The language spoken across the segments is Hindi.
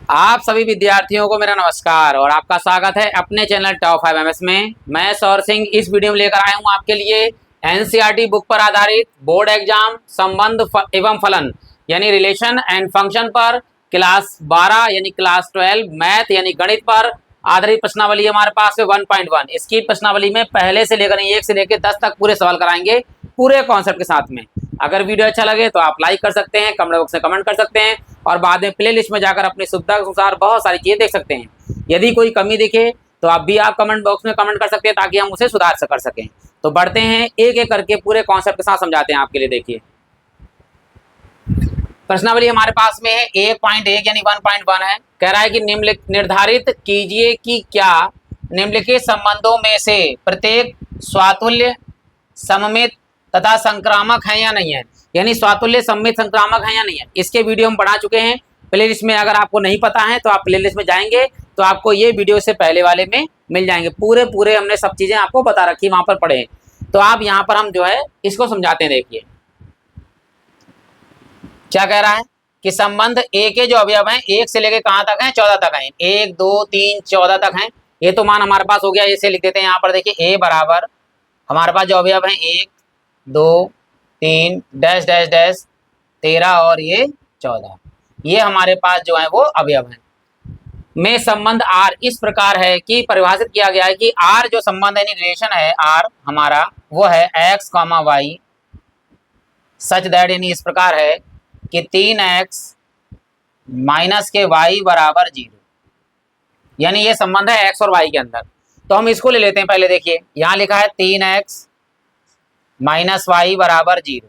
आप सभी विद्यार्थियों को मेरा नमस्कार और आपका स्वागत है अपने चैनल टॉप 5 एमएस में। मैं सौर सिंह इस वीडियो में लेकर आया हूं आपके लिए एनसीईआरटी बुक पर आधारित बोर्ड एग्जाम संबंध एवं फलन यानी रिलेशन एंड फंक्शन पर क्लास 12 यानी क्लास 12 मैथ यानी गणित पर आधारित प्रश्नावली हमारे पास है 1.1। इसकी प्रश्नावली में पहले से लेकर 1 से लेकर 10 तक पूरे सवाल कराएंगे पूरे कॉन्सेप्ट के साथ में। अगर वीडियो अच्छा लगे तो आप लाइक कर सकते हैं, कमेंट बॉक्स में कमेंट कर सकते हैं और बाद में प्लेलिस्ट में जाकर अपनी सुविधा के अनुसार बहुत सारी चीज़ें देख सकते हैं। यदि कोई कमी दिखे तो आप कमेंट बॉक्स में कमेंट कर सकते हैं ताकि हम उसे सुधार कर सकें। तो बढ़ते हैं, एक एक करके पूरे कॉन्सेप्ट के साथ समझाते हैं आपके लिए। देखिए प्रश्नावली हमारे पास में है 1.1 यानी 1.1 है। कह रहा है कि निर्धारित कीजिए कि क्या निम्नलिखित संबंधों में से प्रत्येक स्वातुल्य, सममित तथा संक्रामक है या नहीं है। यानी स्वातुल्य, सममित, संक्रामक है या नहीं है। इसके वीडियो हम पढ़ा चुके हैं प्लेलिस्ट में। अगर आपको नहीं पता है तो आप प्लेलिस्ट में जाएंगे तो आपको ये वीडियो से पहले वाले में मिल जाएंगे। पूरे हमने सब चीजें आपको बता रखी, वहां पर पढ़े। तो आप यहाँ पर हम जो है इसको समझाते हैं। देखिए क्या कह रहा है कि संबंध ए के जो अवयव हैं 1 से लेकर कहां तक हैं, 14 तक हैं। 1 2 3 14 तक हैं। ये तो मान हमारे पास हो गया, इसे लिख देते हैं यहाँ पर। देखिए ए बराबर हमारे पास जो अवयव हैं 1 2 3 डैश डैश डैश 13 और ये 14, ये हमारे पास जो है वो अवयव हैं। में संबंध आर इस प्रकार है कि परिभाषित किया गया है कि आर जो संबंध यानी रिलेशन है आर हमारा वो है x comma y such that, यानी इस प्रकार है कि 3x माइनस के y बराबर 0, यानी ये संबंध है x और y के अंदर। तो हम इसको ले लेते हैं पहले। देखिए यहाँ लिखा है 3x माइनस वाई बराबर 0।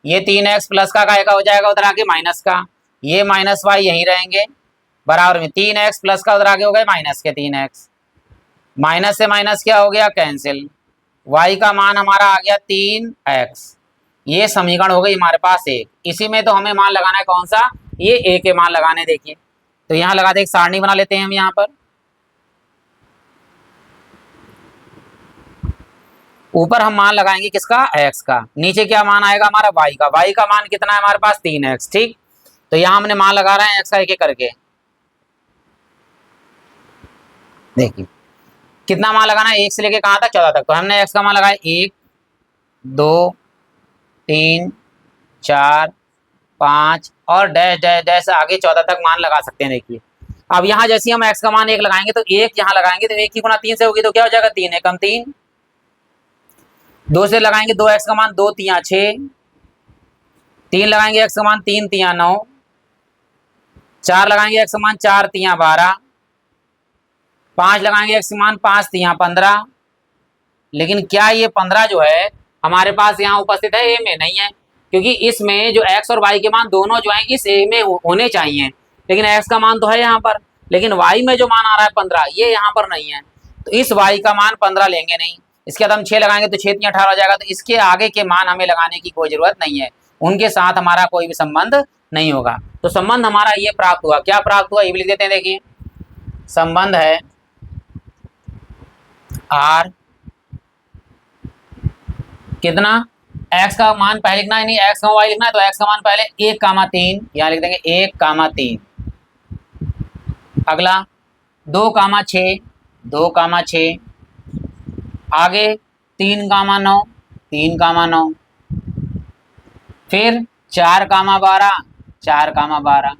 ये 3x प्लस का हो जाएगा उधर आगे माइनस का, ये माइनस y यहीं रहेंगे बराबर में 3x प्लस का उधर आगे हो गए माइनस के 3x, माइनस से माइनस क्या हो गया कैंसिल, y का मान हमारा आ गया 3x। ये समीकरण हो गई हमारे पास एक। इसी में तो हमें मान लगाना है कौन सा, ये a के मान लगाने। देखिए तो यहाँ लगा दे, एक सारणी बना लेते हैं हम। यहाँ पर ऊपर हम मान लगाएंगे किसका, x का। नीचे क्या मान आएगा हमारा y का। y का मान कितना है हमारे पास 3x। ठीक, तो यहाँ हमने मान लगा रहे हैं x का एक एक करके। देखिए कितना मान लगाना है, 1 से लेके कहाँ तक, 14 तक। तो हमने x का मान लगाया 1 2 3 4 5 और डैश डैश डैश आगे 14 तक मान लगा सकते हैं। देखिए अब यहाँ जैसे हम x का मान 1 लगाएंगे तो 1 यहाँ लगाएंगे तो 1 की गुणा 3 से होगी तो क्या हो जाएगा 3 एकम 3। 2 से लगाएंगे 2x का मान 2 3 6, 3 लगाएंगे x का मान 3 3 9, 4 लगाएंगे x का मान 4 3 12, 5 लगाएंगे x का मान 5 3 15। लेकिन क्या ये 15 जो है हमारे पास यहाँ उपस्थित है, ए में नहीं है, क्योंकि इसमें जो x और y के मान दोनों जो हैं इस ए में होने चाहिए। लेकिन x का मान तो है यहाँ पर, लेकिन y में जो मान आ रहा है 15 ये यहाँ पर नहीं है। तो इस y का मान 15 लेंगे नहीं। इसके बाद हम 6 लगाएंगे तो 6 3 18 हो जाएगा। तो इसके आगे के मान हमें लगाने की कोई जरूरत नहीं है, उनके साथ हमारा कोई भी संबंध नहीं होगा। तो संबंध हमारा ये प्राप्त हुआ। क्या प्राप्त हुआ ये भी लिख देते हैं। देखिए संबंध है आर कितना, x का मान पहले लिखना है, नहीं x का y लिखना है तो x का मान पहले 1 कामा 3 यहाँ लिख देंगे 1 कामा 3। अगला 2 कामा 6 2 कामा 6, आगे 3 कामा 9 3 कामा 9, फिर 4 कामा 12 4 कामा 12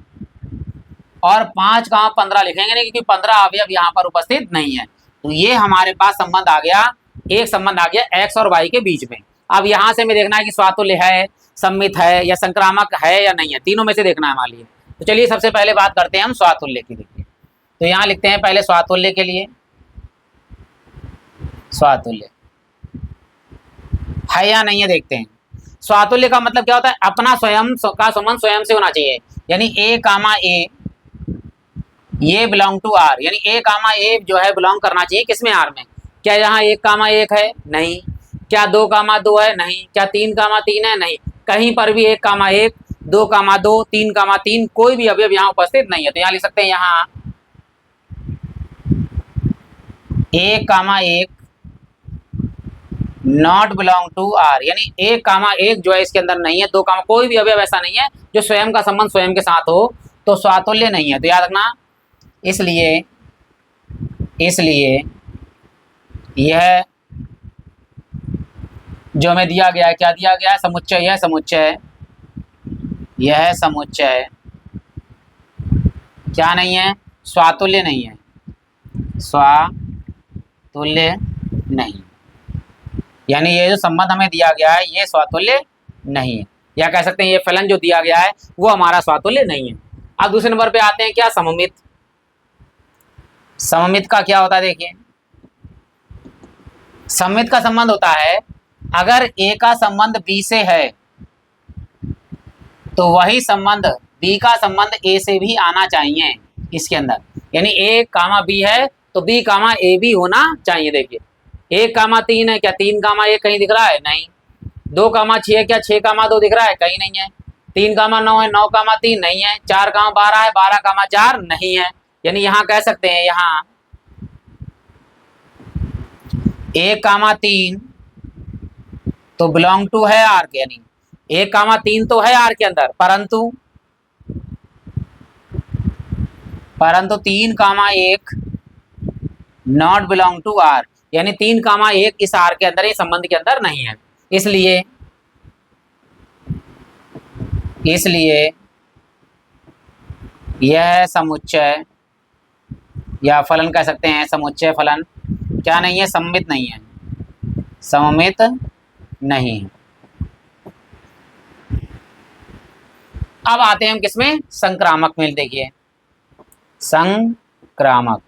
और 5 कामा 15 लिखेंगे नहीं क्योंकि 15 अवयव यहाँ पर उपस्थित नहीं है। तो ये हमारे पास संबंध आ गया, एक संबंध आ गया x और y के बीच में। अब यहाँ से हमें देखना है कि स्वातुल्य है, सम्मित है या संक्रामक है या नहीं है, तीनों में से देखना है हमारे लिए। तो चलिए सबसे पहले बात करते हैं हम स्वातुल्य की। देखिए तो यहाँ लिखते हैं पहले स्वातुल्य के लिए, स्वातुल्य है या नहीं है देखते हैं। स्वातुल्य का मतलब क्या होता है, अपना स्वयं का संबंध स्वयं से होना चाहिए। यानी a कामा a ये बिलोंग टू r, यानी a कामा a जो है बिलोंग करना चाहिए किसमें, r में। क्या यहाँ 1 कामा 1 है, नहीं। क्या 2 कामा 2 है, नहीं। क्या 3 कामा 3 है, नहीं। कहीं पर भी 1 कामा 1 2 कामा 2 3 कामा 3 कोई भी अवयव यहाँ उपस्थित नहीं है। तो यहाँ लिख सकते हैं यहाँ 1 कामा 1 नॉट बिलोंग टू आर, यानी 1 कामा 1 जो है इसके अंदर नहीं है। 2 कामा कोई भी अवयव ऐसा नहीं है जो स्वयं का संबंध स्वयं के साथ हो। तो स्वातुल्य नहीं है। तो याद रखना, इसलिए यह जो हमें दिया गया है, क्या दिया गया है, समुच्चय, यह समुच्चय क्या नहीं है, स्वातुल्य नहीं है, स्वातुल्य नहीं, यानी ये जो संबंध हमें दिया गया है ये स्वातुल्य नहीं है, या कह सकते हैं ये फलन जो दिया गया है वो हमारा स्वातुल्य नहीं है। अब दूसरे नंबर पे आते हैं क्या, सममित। सममित का क्या होता है, देखिए सममित का संबंध होता है अगर ए का संबंध बी से है तो वही संबंध बी का संबंध ए से भी आना चाहिए इसके अंदर, यानी ए कामा बी है तो बी कामा ए भी होना चाहिए। देखिए 1 कामा 3 है, क्या 3 कामा 1 कहीं दिख रहा है, नहीं। 2 कामा 6 है, क्या 6 कामा 2 दिख रहा है, कहीं नहीं है। 3 कामा 9 है, 9 कामा 3 नहीं है। 4 कामा 12 है, 12 कामा 4 नहीं है। यानी यहाँ कह सकते हैं यहाँ 1 कामा 3 तो बिलोंग टू है आर के, यानी 1 कामा 3 तो है आर के अंदर, परंतु 3 कामा 1 नॉट बिलोंग टू आर, यानी 3 कामा 1 इस आर के अंदर, इस संबंध के अंदर नहीं है। इसलिए यह समुच्चय या फलन कह सकते हैं, समुच्चय फलन क्या नहीं है, सममित नहीं है, सममित नहीं है। अब आते हैं हम किसमें, संक्रामक में। देखिए संक्रामक,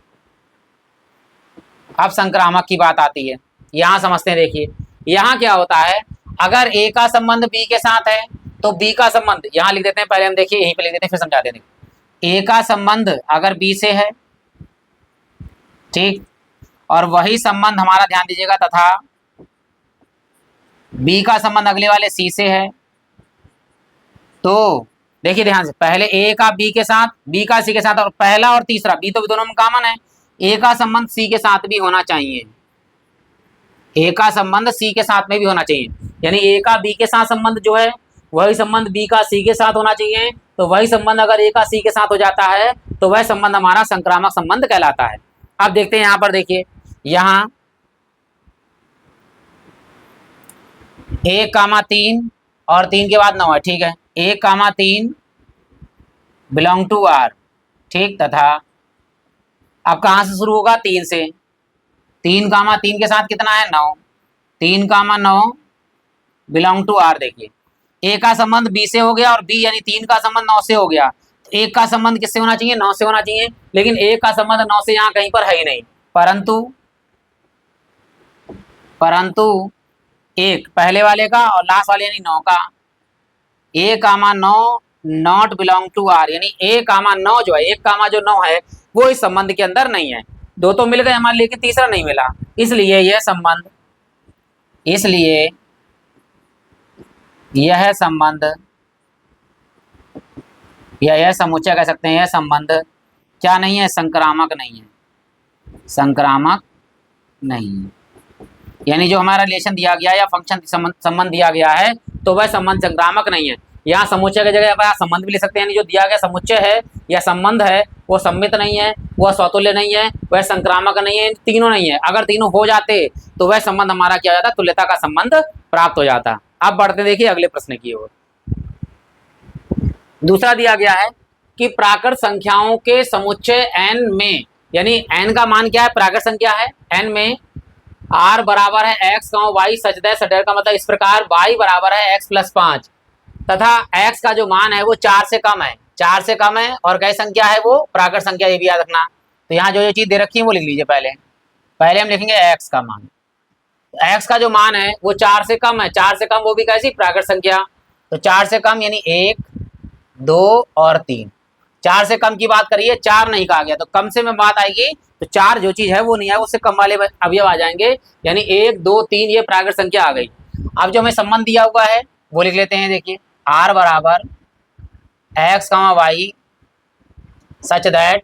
अब संक्रामक की बात आती है, यहां समझते हैं। देखिए यहां क्या होता है, अगर ए का संबंध बी के साथ है तो बी का संबंध, यहां लिख देते हैं पहले हम, देखिए यहीं पे लिख देते हैं फिर समझाते हैं। ए का संबंध अगर बी से है, ठीक, और वही संबंध हमारा ध्यान दीजिएगा, तथा बी का संबंध अगले वाले सी से है, तो देखिए ध्यान से, पहले ए का बी के साथ, बी का सी के साथ, और पहला और तीसरा बी तो दोनों में कॉमन है, ए का संबंध सी के साथ भी होना चाहिए, ए का संबंध सी के साथ में भी होना चाहिए। यानी ए का बी के साथ संबंध जो है वही संबंध बी का सी के साथ होना चाहिए। तो वही संबंध अगर ए का सी के साथ हो जाता है तो वह संबंध हमारा संक्रामक संबंध कहलाता है। अब देखते हैं यहाँ पर, देखिए यहाँ 1 कामा 3 और 3 के बाद 9 है, ठीक है। 1 कामा 3 बिलोंग टू आर, ठीक, तथा अब कहाँ से शुरू होगा, 3 से। 3 कामा 3 के साथ कितना है, 9। 3 कामा 9 बिलोंग टू आर। देखिए ए का संबंध बी से हो गया और बी यानी 3 का संबंध 9 से हो गया। एक का संबंध किससे होना चाहिए, 9 से होना चाहिए, लेकिन एक का संबंध 9 से यहाँ कहीं पर है ही नहीं, परंतु एक पहले वाले का और लास्ट वाले यानी 9 का, ए कामा 9 नॉट बिलोंग टू आर, यानी ए कामा 9 जो है, 1 कामा जो 9 है वो इस संबंध के अंदर नहीं है। 2 तो मिल गए हमारे, लेकिन तीसरा नहीं मिला, इसलिए यह संबंध, यह संबंध या यह समुच्चय कह सकते हैं, यह संबंध क्या नहीं है, संक्रामक नहीं है, संक्रामक नहीं है। यानी जो हमारा रिलेशन दिया गया है या फंक्शन संबंध दिया गया है तो वह संबंध संक्रामक नहीं है। यहाँ समुच्चय की जगह आप संबंध भी ले सकते हैं, यानी जो दिया गया समुच्चय है या संबंध है वो सम्मित नहीं है, वह स्वतुल्य नहीं है, वह संक्रामक नहीं है, तीनों नहीं है। अगर तीनों हो जाते तो वह संबंध हमारा क्या हो जाता, तुल्यता का संबंध प्राप्त हो जाता। अब बढ़ते देखिए अगले प्रश्न की ओर। दूसरा दिया गया है कि प्राकृत संख्याओं के समुच्चय n में, यानी n का मान क्या है, प्राकृत संख्या है, n में r बराबर है x, y सच दैट का मतलब इस प्रकार y बराबर है x + 5 तथा x का जो मान है वो 4 से कम है, 4 से कम है, और कई संख्या है वो प्राकृत संख्या, ये भी याद रखना। तो यहाँ जो चीज दे रखी है वो लिख लीजिए। पहले हम लिखेंगे x का मान, x का जो मान है वो 4 से कम है, 4 से कम वो भी कैसी, प्राकृत संख्या। तो 4 से कम यानी 1, 2 और 3। 4 से कम की बात करिए, 4 नहीं कहा गया, तो कम से में बात आएगी, तो 4 जो चीज है वो नहीं है, उससे कम वाले अवयव आ जाएंगे, यानी 1, 2, 3 ये प्राकृत संख्या आ गई। अब जो हमें संबंध दिया हुआ है वो लिख लेते हैं। देखिए r बराबर x, y सच दैट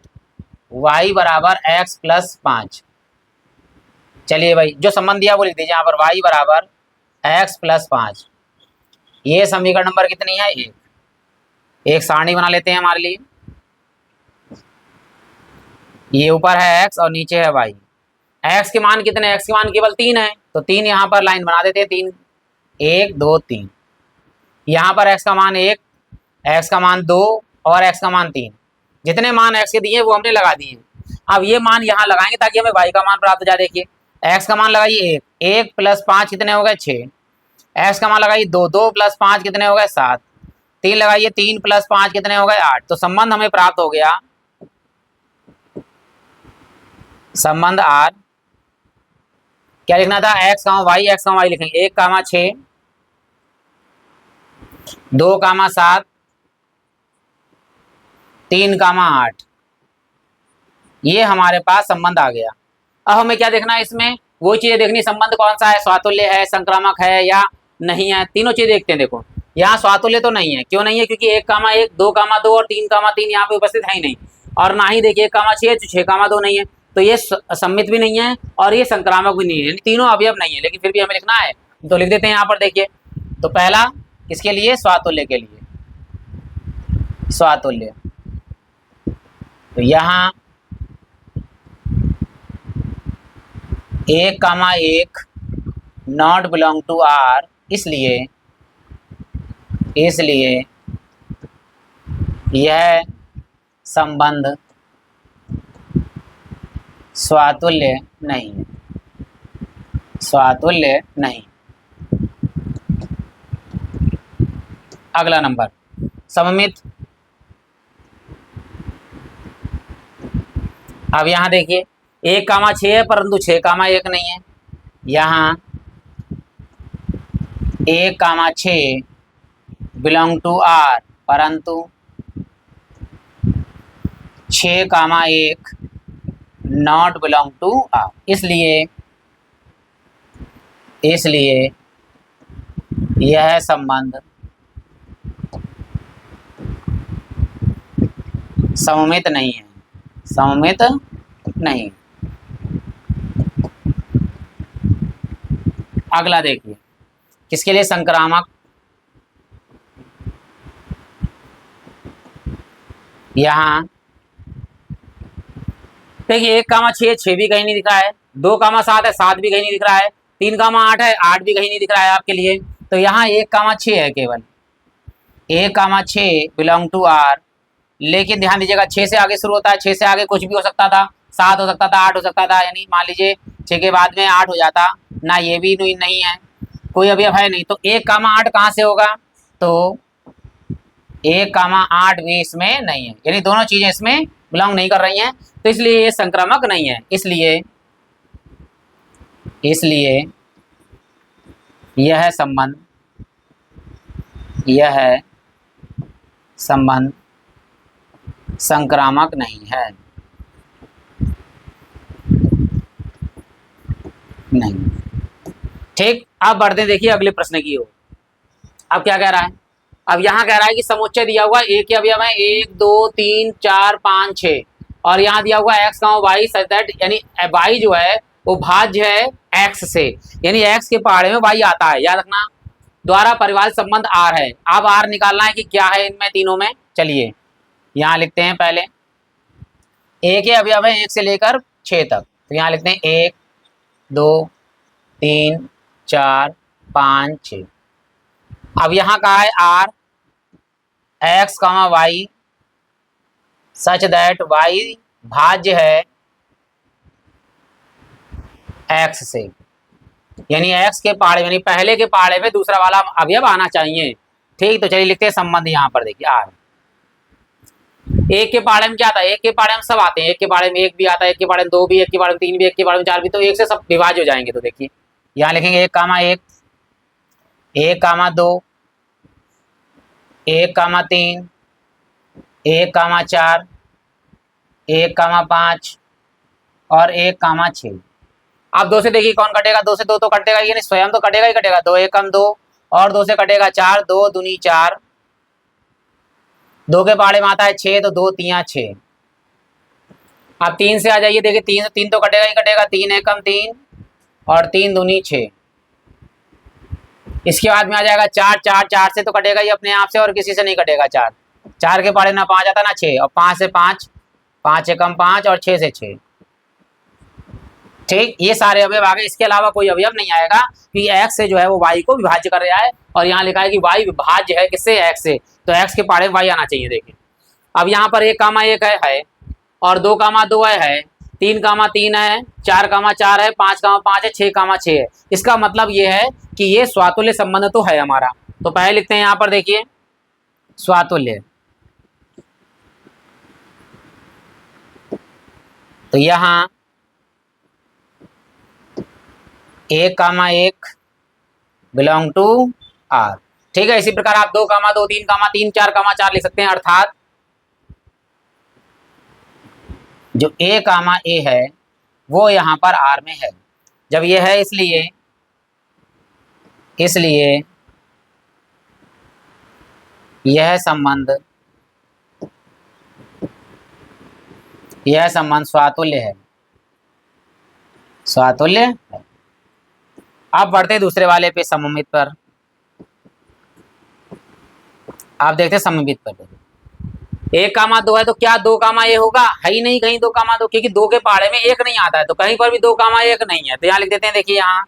y बराबर x + 5। चलिए भाई जो संबंध दिया वो लिख दीजिए यहाँ पर, y बराबर x + 5। ये समीकरण नंबर कितनी है, एक सारणी बना लेते हैं हमारे लिए। ये ऊपर है x और नीचे है y। x के मान कितने, x के मान केवल 3 है, तो 3 यहाँ पर लाइन बना देते हैं, 3 1 2 3। यहाँ पर x का मान 1, x का मान 2 और x का मान 3। जितने मान x के दिए वो हमने लगा दिए। अब ये मान यहाँ लगाएंगे ताकि हमें y का मान प्राप्त हो जाए। देखिए x का मान लगाइए 1, 1 प्लस 5 कितने हो गए 6। x का मान लगाइए 2, 2 प्लस 5 कितने हो गए 7। 3 लगाइए 3 प्लस 5 कितने हो गए 8। तो संबंध हमें प्राप्त हो गया, संबंध R। क्या लिखना था, x कामा y लिखेंगे 1 कामा 6, 2 कामा 7, 3 कामा 8। ये हमारे पास संबंध आ गया। अब हमें क्या देखना है इसमें, वो चीजें देखनी, संबंध कौन सा है, स्वातुल्य है, संक्रामक है या नहीं है, तीनों चीज देखते हैं। देखो यहाँ स्वातुल्य तो नहीं है, क्यों नहीं है, क्योंकि 1 कामा 1, 2 कामा 2 और 3 कामा 3 यहाँ पे उपस्थित है ही नहीं। और ना ही देखिए 1 कामा 6, 6 कामा 2 नहीं है, तो ये सम्मित भी नहीं है और ये संक्रामक भी नहीं है, तीनों अवयव नहीं है, लेकिन फिर भी हमें लिखना है तो लिख देते हैं यहाँ पर। देखिए तो पहला किसके लिए, स्वातुल्य के लिए, स्वातुल्य। तो यहाँ 1 कामा 1 नॉट बिलोंग टू R, इसलिए यह संबंध स्वातुल्य नहीं है, स्वातुल्य नहीं। अगला नंबर सममित। अब यहाँ देखिए 1 कामा 6 है परंतु 6 कामा 1 नहीं है। यहाँ 1 कामा 6 बिलोंग टू R परंतु 6 कामा 1 नॉट बिलोंग टू R, इसलिए यह संबंध सममित नहीं है, सममित नहीं। अगला देखिए किसके लिए, संक्रामक। यहाँ देखिए 1 कामा 6, 6 भी कहीं नहीं दिख रहा है, 2 कामा 7 है, 7 भी कहीं नहीं दिख रहा है, 3 कामा 8 है, 8 भी कहीं नहीं दिख रहा है आपके लिए। तो यहाँ 1 कामा 6 है, केवल 1 कामा 6 बिलोंग टू R। लेकिन ध्यान दीजिएगा 6 से आगे शुरू होता है, 6 से आगे कुछ भी हो सकता था, 7 हो सकता था, 8 हो सकता था, यानी मान लीजिए 6 के बाद में 8 हो जाता ना, ये भी नहीं है, कोई अवयव है नहीं। तो 1 कामा 8 कहाँ से होगा, तो 1 कामा 8 भी इसमें नहीं है, यानी दोनों चीजें इसमें बिलोंग नहीं कर रही हैं, तो इसलिए ये संक्रामक नहीं है। इसलिए यह संबंध संक्रामक नहीं है, नहीं। ठीक, अब बढ़ते हैं देखिए अगले प्रश्न की ओर। अब क्या कह रहा है, अब यहाँ कह रहा है कि समुच्चय दिया हुआ एक के अवयव है 1 2 3 4 5 6, और यहाँ दिया हुआ x y सच दैट, यानी y जो है वो भाज्य है x से, यानी x के पहाड़े में y आता है, याद रखना, द्वारा परिवार संबंध R है। अब R निकालना है कि क्या है इनमें तीनों में। चलिए यहाँ लिखते हैं, पहले a के अवयव है 1 से लेकर 6 तक, तो यहाँ लिखते हैं 1 2 3 4 5 6। अब यहाँ कहा है R x y सच दैट y भाज्य है x से, यानी x के पहाड़े यानी पहले के पहाड़े में दूसरा वाला अवयव आना चाहिए। ठीक, तो चलिए लिखते हैं संबंध यहाँ पर। देखिए R एक के पहाड़े में क्या आता है, एक के पहाड़े में सब आते हैं, एक के पहाड़े में 1 भी आता है, एक के पहाड़े में 2 भी, एक के पहाड़े में 3 भी, एक के पहाड़े में 4 भी, तो 1 से सब विभाज्य हो जाएंगे। तो देखिए यहाँ लिखेंगे 1 कामा 1, 1 कामा 2, 1 कामा 3, 1 कामा 4, 1 कामा 5 और 1 कामा 6। अब 2 से देखिए कौन कटेगा, 2 से 2 तो कटेगा, यानी स्वयं तो कटेगा ही कटेगा, 2 एकम 2 और 2 से कटेगा 4, 2 दूनी 4, 2 के पहाड़े में आता है 6, तो 2 तियां 6। अब 3 से आ जाइए, देखिए 3 तो कटेगा ही कटेगा, 3 एकम 3 और 3 दूनी 6। इसके बाद में आ जाएगा 4, 4 से तो कटेगा ही अपने आप से और किसी से नहीं कटेगा, 4 के पहाड़े ना 5 आता ना 6, और 5 से 5 5 से कम 5 और 6 से 6। ठीक, ये सारे अवयव आ गए, इसके अलावा कोई अवयव नहीं आएगा कि x से जो है वो y को विभाज्य कर रहा है, और यहाँ लिखा है कि y विभाज्य है किससे, x से, तो x के पहाड़े y आना चाहिए। देखिए अब यहाँ पर 1, 1 है और 2, 2 है, 3, 3 है, 4, 4 है, 5, 5 है, 6, 6 है। इसका मतलब ये है कि ये स्वातुल्य संबंध तो है हमारा। तो पहले लिखते हैं यहाँ पर, देखिए स्वातुल्य। तो यहाँ 1, 1 बिलोंग टू R। ठीक है, इसी प्रकार आप 2, 2, 3, 3, 4, 4 लिख सकते हैं, अर्थात जो A, है वो यहाँ पर R में है। जब ये है इसलिए यह संबंध स्वातुल्य है, स्वातुल्य है। अब बढ़ते दूसरे वाले पे, सममित पर। आप देखते हैं सममित पर, 1, 2 है तो क्या 2, A होगा, है ही नहीं कहीं 2, 2, क्योंकि 2 के पहाड़े में 1 नहीं आता है, तो कहीं पर भी 2, 1 नहीं है। तो यहाँ लिख देते हैं, देखिए यहाँ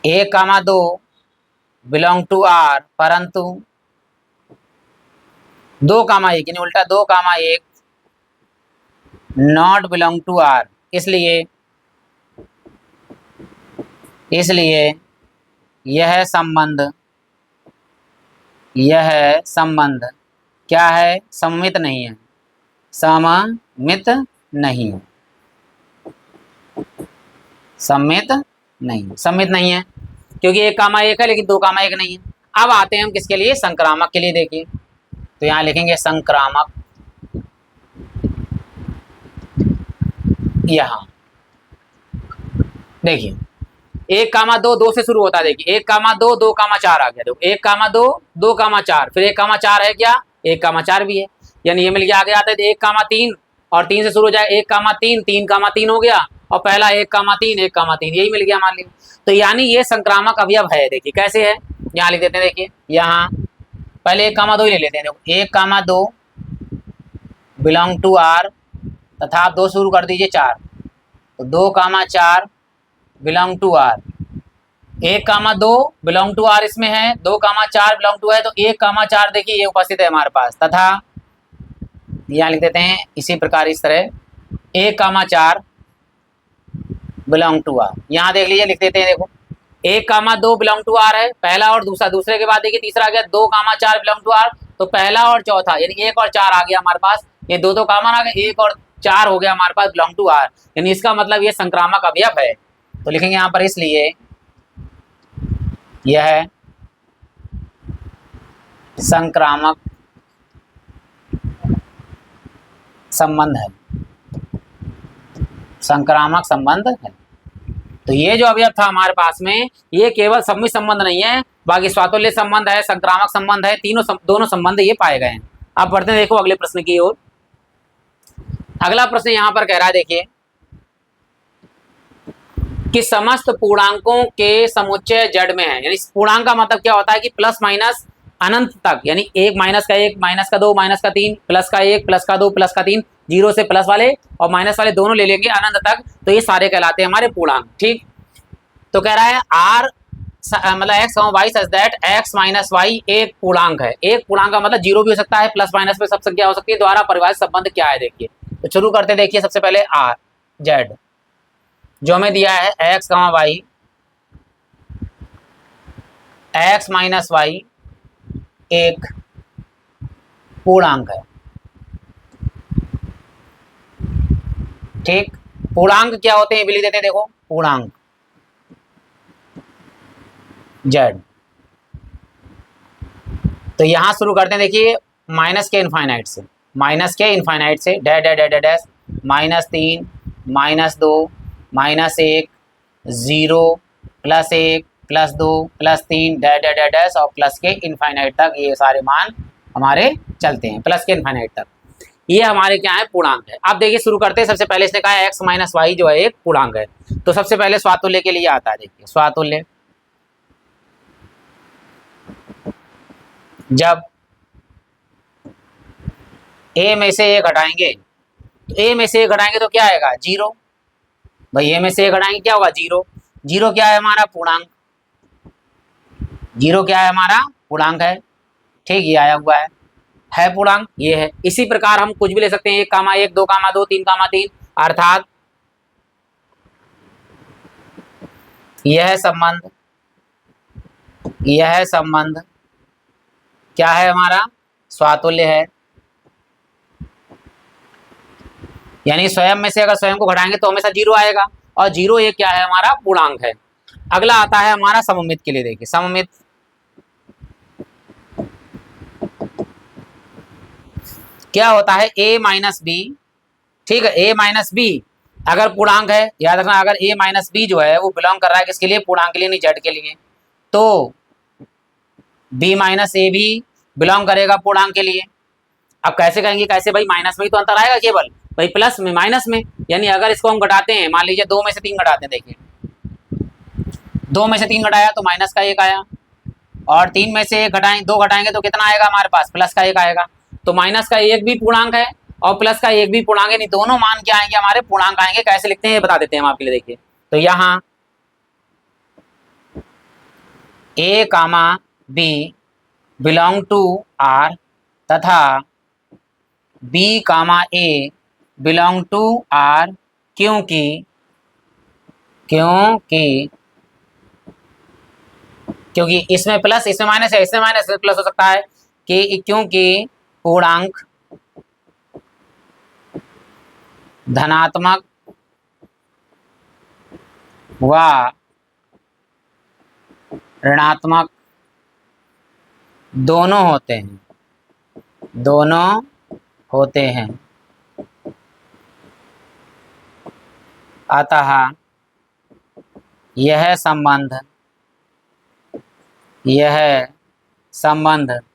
1, 2 बिलोंग टू R, परंतु 2, 1 यानी उल्टा 2, 1 नॉट बिलोंग टू R। इसलिए यह संबंध क्या है, सममित नहीं है, सममित नहीं है, सममित नहीं है, क्योंकि 1, 1 है लेकिन 2, 1 नहीं है। अब आते हैं हम किसके लिए, संक्रामक के लिए। देखिए तो यहाँ लिखेंगे संक्रामक, यहाँ देखिए 1, 2 2 से शुरू होता है। देखिए 1, 2 2, 4 आ गया। देखो 1, 2 2, 4, फिर 1, 4 है क्या, 1, 4 भी है, यानी ये मिल गया। आगे आता है 1, 3 और 3 से शुरू हो जाए, 1, 3 3, 3 हो गया, और पहला 1, 3 1, 3 यही मिल गया मान लीजिए। तो यानी ये संक्रामक अवयव है। देखिए कैसे है, यहाँ लिख देते हैं। देखिए यहाँ पहले 1, 2 ही ले लेते हैं। देखो 1, 2 बिलोंग टू R, तथा आप 2 शुरू कर दीजिए 4, तो 2, 4 belong to R। 1, 2 belong to R इसमें है, 2, 4 बिलोंग टू है, तो 1, 4 देखिए ये उपस्थित है हमारे पास, तथा यहाँ लिख देते हैं इसी प्रकार इस तरह 1, 4 बिलोंग टू R। यहाँ देख लीजिए, लिख देते हैं। देखो 1, 2 बिलोंग टू R है पहला और दूसरा, दूसरे के बाद देखिए तीसरा आ गया 2, 4 बिलोंग टू R, तो पहला और चौथा यानी 1 और 4 आ गया हमारे पास। ये दो कॉमन आ गए, 1 और 4 हो गया हमारे पास बिलोंग टू R, यानी इसका मतलब ये संक्रामक अवयव है। तो लिखेंगे यहाँ पर, इसलिए यह संक्रामक संबंध है, संक्रामक संबंध है। तो ये जो अवयव था हमारे पास में, ये केवल सम्मित संबंध नहीं है, बाकी स्वातुल्य संबंध है, संक्रामक संबंध है, दोनों संबंध ये पाए गए हैं। अब बढ़ते हैं, देखो अगले प्रश्न की ओर। अगला प्रश्न यहाँ पर कह रहा है, देखिए कि समस्त पूर्णांकों के समुच्चय जड़ में है। यानी पूर्णांक का मतलब क्या होता है कि प्लस माइनस अनंत तक, यानी 1 माइनस का 1 माइनस का 2 माइनस का 3 प्लस का 1 प्लस का 2 प्लस का 3, जीरो से प्लस वाले और माइनस वाले दोनों ले लेंगे अनंत तक, तो ये सारे कहलाते हैं हमारे पूर्णांक। ठीक, तो कह रहा है R मतलब x y सच दैट x माइनस वाई एक पूर्णांक है। एक पूर्णांक का मतलब जीरो भी हो सकता है, प्लस माइनस में सब संख्या हो सकती है, द्वारा परिभाषित संबंध क्या है। देखिए तो शुरू करते, देखिए सबसे पहले R Z जो हमें दिया है x, y x minus y एक पूर्णांक है। ठीक, पूर्णांक क्या होते हैं, लिख देते हैं। देखो पूर्णांक Z, तो यहां शुरू करते हैं। देखिए माइनस के इनफाइनाइट से, dash dash dash dash -3 -2 -1 0 +1 +2 +3 dash dash dash dash और प्लस के इनफाइनाइट तक, ये सारे मान हमारे चलते हैं प्लस के इनफाइनाइट तक। ये हमारे क्या है, पूर्णांक है। अब देखिए शुरू करते हैं। सबसे पहले इसने कहा है x माइनस वाई जो है एक पूर्णांक है, तो सबसे पहले स्वातुल्य के लिए आता है। देखिए स्वातुल्य, जब ए में से ए घटाएंगे, तो ए में से ए घटाएंगे तो क्या आएगा 0। भाई ए में से ए घटाएंगे क्या होगा 0। 0 क्या है हमारा पूर्णांक, 0 क्या है हमारा पूर्णांक है। ठीक, ये आया हुआ है पूर्णांक, ये है। इसी प्रकार हम कुछ भी ले सकते हैं, 1 कामा 1, 2 कामा 2, 3 कामा 3, अर्थात यह संबंध क्या है हमारा स्वातुल्य है। यानी स्वयं में से अगर स्वयं को घटाएंगे तो हमेशा 0 आएगा, और 0 ये क्या है हमारा पूर्णांक है। अगला आता है हमारा सममित के लिए। देखिए सममित क्या होता है, a माइनस बी। ठीक है, a माइनस बी अगर पूर्णांक है, याद रखना, अगर a माइनस बी जो है वो बिलोंग कर रहा है किसके लिए, पूर्णांक के लिए, नहीं जेड के लिए, तो b माइनस ए भी बिलोंग करेगा पूर्णांक के लिए। अब कैसे कहेंगे, कैसे भाई, माइनस में ही तो अंतर आएगा केवल, भाई प्लस में माइनस में। यानी अगर इसको हम घटाते हैं, मान लीजिए 2 में से 3 घटाते हैं, देखिए 2 में से 3 घटाया तो माइनस का 1 आया, और 3 में से 2 घटाएंगे तो कितना आएगा हमारे पास, प्लस का 1 आएगा। तो माइनस का 1 भी पूर्णांक है और प्लस का 1 भी पूर्णांक है, नहीं दोनों मान क्या आएंगे हमारे पूर्णांक आएंगे। कैसे लिखते हैं ये बता देते हैं हम आपके लिए। देखिए तो यहाँ a comma b belong to R तथा b comma a belong to R, क्योंकि इसमें प्लस इसमें माइनस है, इसमें माइनस प्लस हो सकता है, कि क्योंकि पूर्णांक धनात्मक व ऋणात्मक दोनों होते हैं, अतः यह संबंध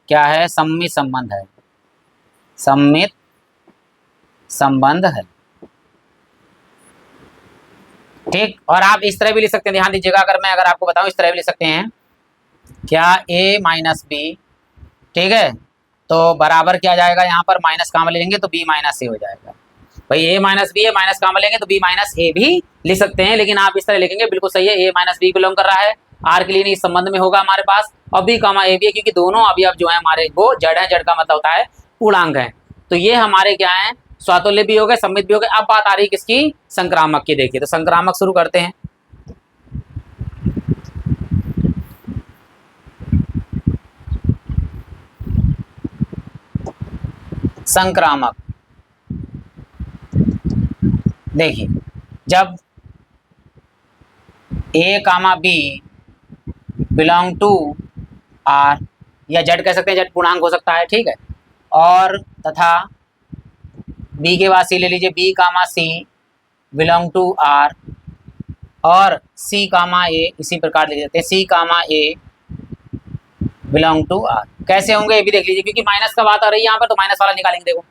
क्या है, सम्मित संबंध है। ठीक, और आप इस तरह भी लिख सकते हैं, ध्यान दीजिएगा, अगर आपको बताऊं इस तरह भी लिख सकते हैं, क्या a माइनस बी, ठीक है, तो बराबर क्या जाएगा, यहाँ पर माइनस काम लेंगे तो b माइनस ए हो जाएगा। भाई a माइनस बी है, माइनस काम लेंगे तो b माइनस ए भी लिख सकते हैं, लेकिन आप इस तरह लिखेंगे बिल्कुल सही है। a माइनस बी बिलोंग कर रहा है r के लिए, नहीं इस संबंध में होगा हमारे पास, और b कामा ए भी है, क्योंकि दोनों अवयव जो है हमारे वो जड़ है, जड़ का मतलब होता है पूर्णांक है। तो ये हमारे क्या है, स्वातुल्य भी हो गए, सम्मित भी हो गए। अब बात आ रही है किसकी, संक्रामक की। देखिए तो संक्रामक शुरू करते हैं। संक्रामक देखिए, जब a comma b belong to R, या जेड कह सकते हैं, जेड पूर्णांक हो सकता है, ठीक है, और तथा b के बाद सी ले लीजिए, b comma c belong to R, और c कामा ए इसी प्रकार लिख देते हैं, c comma a belong to R. कैसे होंगे ये भी देख लीजिए, क्योंकि माइनस का बात आ रही है यहाँ पर, तो माइनस वाला निकालेंगे। देखो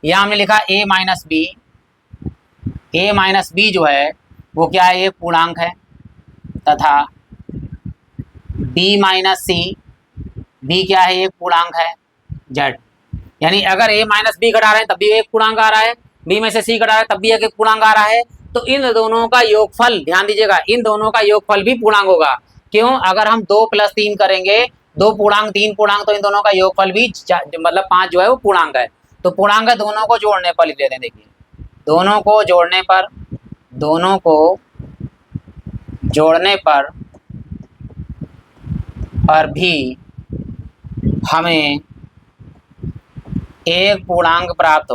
यहाँ हमने लिखा a माइनस बी जो है वो क्या है, ये पूर्णांक है, तथा b माइनस सी, b क्या है, ये पूर्णांक है z। यानी अगर a माइनस बी घटा रहे हैं तब भी एक पूर्णांक आ रहा है, b में से c घटा रहे हैं तब भी एक पूर्णांक आ रहा है, तो इन दोनों का योगफल, ध्यान दीजिएगा, इन दोनों का योगफल भी पूर्णांक होगा। क्यों, अगर हम 2 + 3 करेंगे, 2 पूर्णांक 3 पूर्णांक, तो इन दोनों का योगफल भी मतलब 5 जो है वो पूर्णांक है। तो पूर्णांक है, दोनों को जोड़ने पर लिख देते हैं। देखिए दोनों को जोड़ने पर भी हमें एक पूर्णांक प्राप्त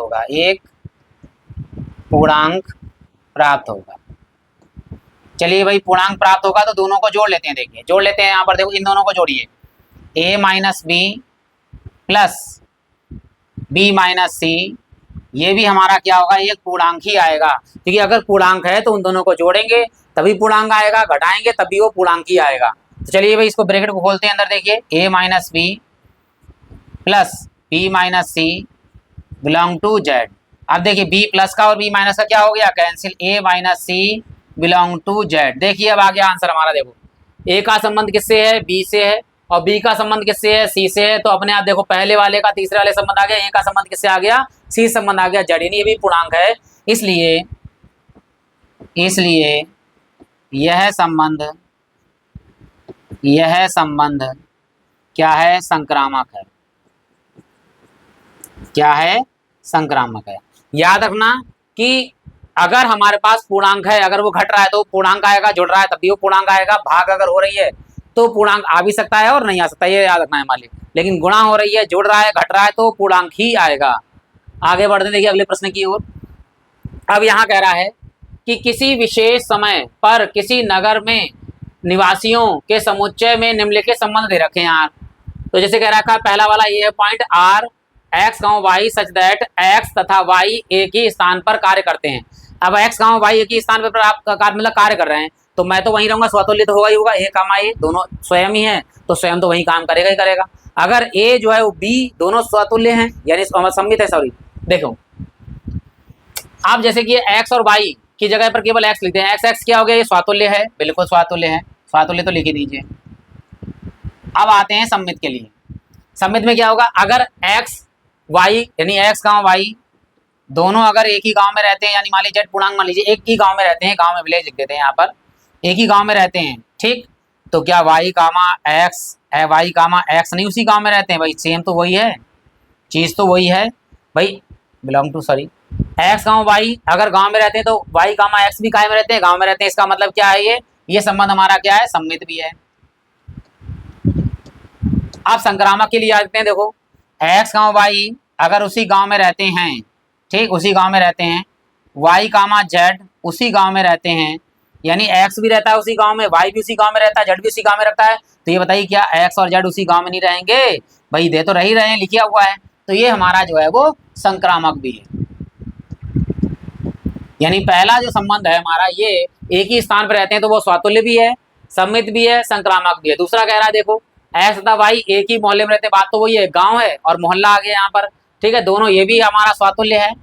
होगा। चलिए भाई, पूर्णांक प्राप्त होगा तो दोनों को जोड़ लेते हैं। देखिए जोड़ लेते हैं, यहाँ पर देखो इन दोनों को जोड़िए, a minus B plus b minus C, ये भी हमारा क्या होगा, एक पूर्णांक ही आएगा, क्योंकि अगर पूर्णांक है तो उन दोनों को जोड़ेंगे तभी पूर्णांक आएगा, घटाएंगे तभी वो पूर्णांक ही आएगा। तो चलिए भाई, इसको ब्रैकेट को खोलते हैं, अंदर देखिए a minus B plus b minus c belong to z। अब देखिए b प्लस का और b माइनस का क्या हो गया, cancel, a minus c belong to z। देखिए अब आ गया आंसर हमारा। देखो a का संबंध किससे है, b से है, और बी का संबंध किससे है, सी से है, तो अपने आप देखो पहले वाले का तीसरे वाले संबंध आ गया, ए का संबंध किससे आ गया, सी संबंध आ गया, जेड, यानी ये भी पूर्णांक है। इसलिए इसलिए यह संबंध क्या है, संक्रामक है। क्या है, संक्रामक है। याद रखना कि अगर हमारे पास पूर्णांक है, अगर वो घट रहा है तो पूर्णांक आएगा, जुड़ रहा है तब भी वो पूर्णांक आएगा, भाग अगर हो रही है तो पूर्णांक आ भी सकता है और नहीं आ सकता, ये याद रखना है मालिक। लेकिन गुणा हो रही है, जुड़ रहा है, घट रहा है तो पूर्णांक ही आएगा। आगे बढ़ते देखिए अगले प्रश्न की ओर। अब यहाँ कह रहा है कि किसी विशेष समय पर किसी नगर में निवासियों के समुच्चय में निम्नलिखित संबंध दे रखे हैं यार। तो जैसे कह रखा है पहला वाला ये है पॉइंट आर एक्स गाँव वाई सच दैट एक्स तथा वाई एक ही स्थान पर कार्य करते हैं। अब एक्स गाँव वाई एक ही स्थान पर आप मतलब कार्य कर रहे हैं, तो मैं तो वहीं रहूंगा, स्वतुल्य तो होगा ही होगा, ए कामा ए दोनों स्वयं ही है, तो स्वयं तो वही काम करेगा ही करेगा। अगर ए जो है वो बी दोनों स्वतुल्य हैं यानी सममित है, सॉरी देखो आप जैसे कि एक्स और वाई की जगह पर केवल एक्स लिखते हैं, एक्स एक्स क्या हो गया, ये स्वातुल्य है, बिल्कुल स्वातुल्य है, स्वातुल्य तो लिख ही दीजिए। अब आते हैं सममित के लिए। सममित में क्या होगा, अगर एक्स वाई यानी एक्स गाँव वाई दोनों अगर एक ही गांव में रहते हैं, यानी मान लीजिए पूर्णांक मान लीजिए एक ही गांव में रहते हैं, गांव में विलेज लिख देते हैं यहाँ पर, एक ही गांव में रहते हैं, ठीक, तो क्या वाई कामा एक्स नहीं उसी गांव में रहते हैं भाई, सेम तो वही है, चीज तो वही है भाई, बिलोंग टू सॉरी एक्स गाँव वाई अगर गांव में रहते हैं तो वाई कामा एक्स भी गाँव में रहते हैं, गाँव में रहते हैं, इसका मतलब क्या है, ये संबंध हमारा क्या है, सममित भी है। आप संक्रामक के लिए आ जाते हैं, देखो एक्स गाँव वाई अगर उसी गाँव में रहते हैं, ठीक, उसी गांव में रहते हैं, वाई कामा जेड उसी गांव में रहते हैं, यानी एक्स भी रहता है उसी गांव में, वाई भी उसी गांव में रहता है, जेड भी उसी गांव में रहता है, तो ये बताइए क्या एक्स और जेड उसी गांव में नहीं रहेंगे भाई, दे तो रह ही रहे हैं, लिखा हुआ है, तो ये हमारा जो है वो संक्रामक भी है। यानी पहला जो संबंध है हमारा, ये एक ही स्थान पर रहते हैं तो वो स्वातुल्य भी है, सममित भी है, संक्रामक भी है। दूसरा कह रहा है देखो एक्स तथा वाई एक ही मोहल्ले में रहते हैं, बात तो वही है, गाँव है और मोहल्ला आ गया यहाँ पर, ठीक है, दोनों ये भी हमारा स्वातुल्य है,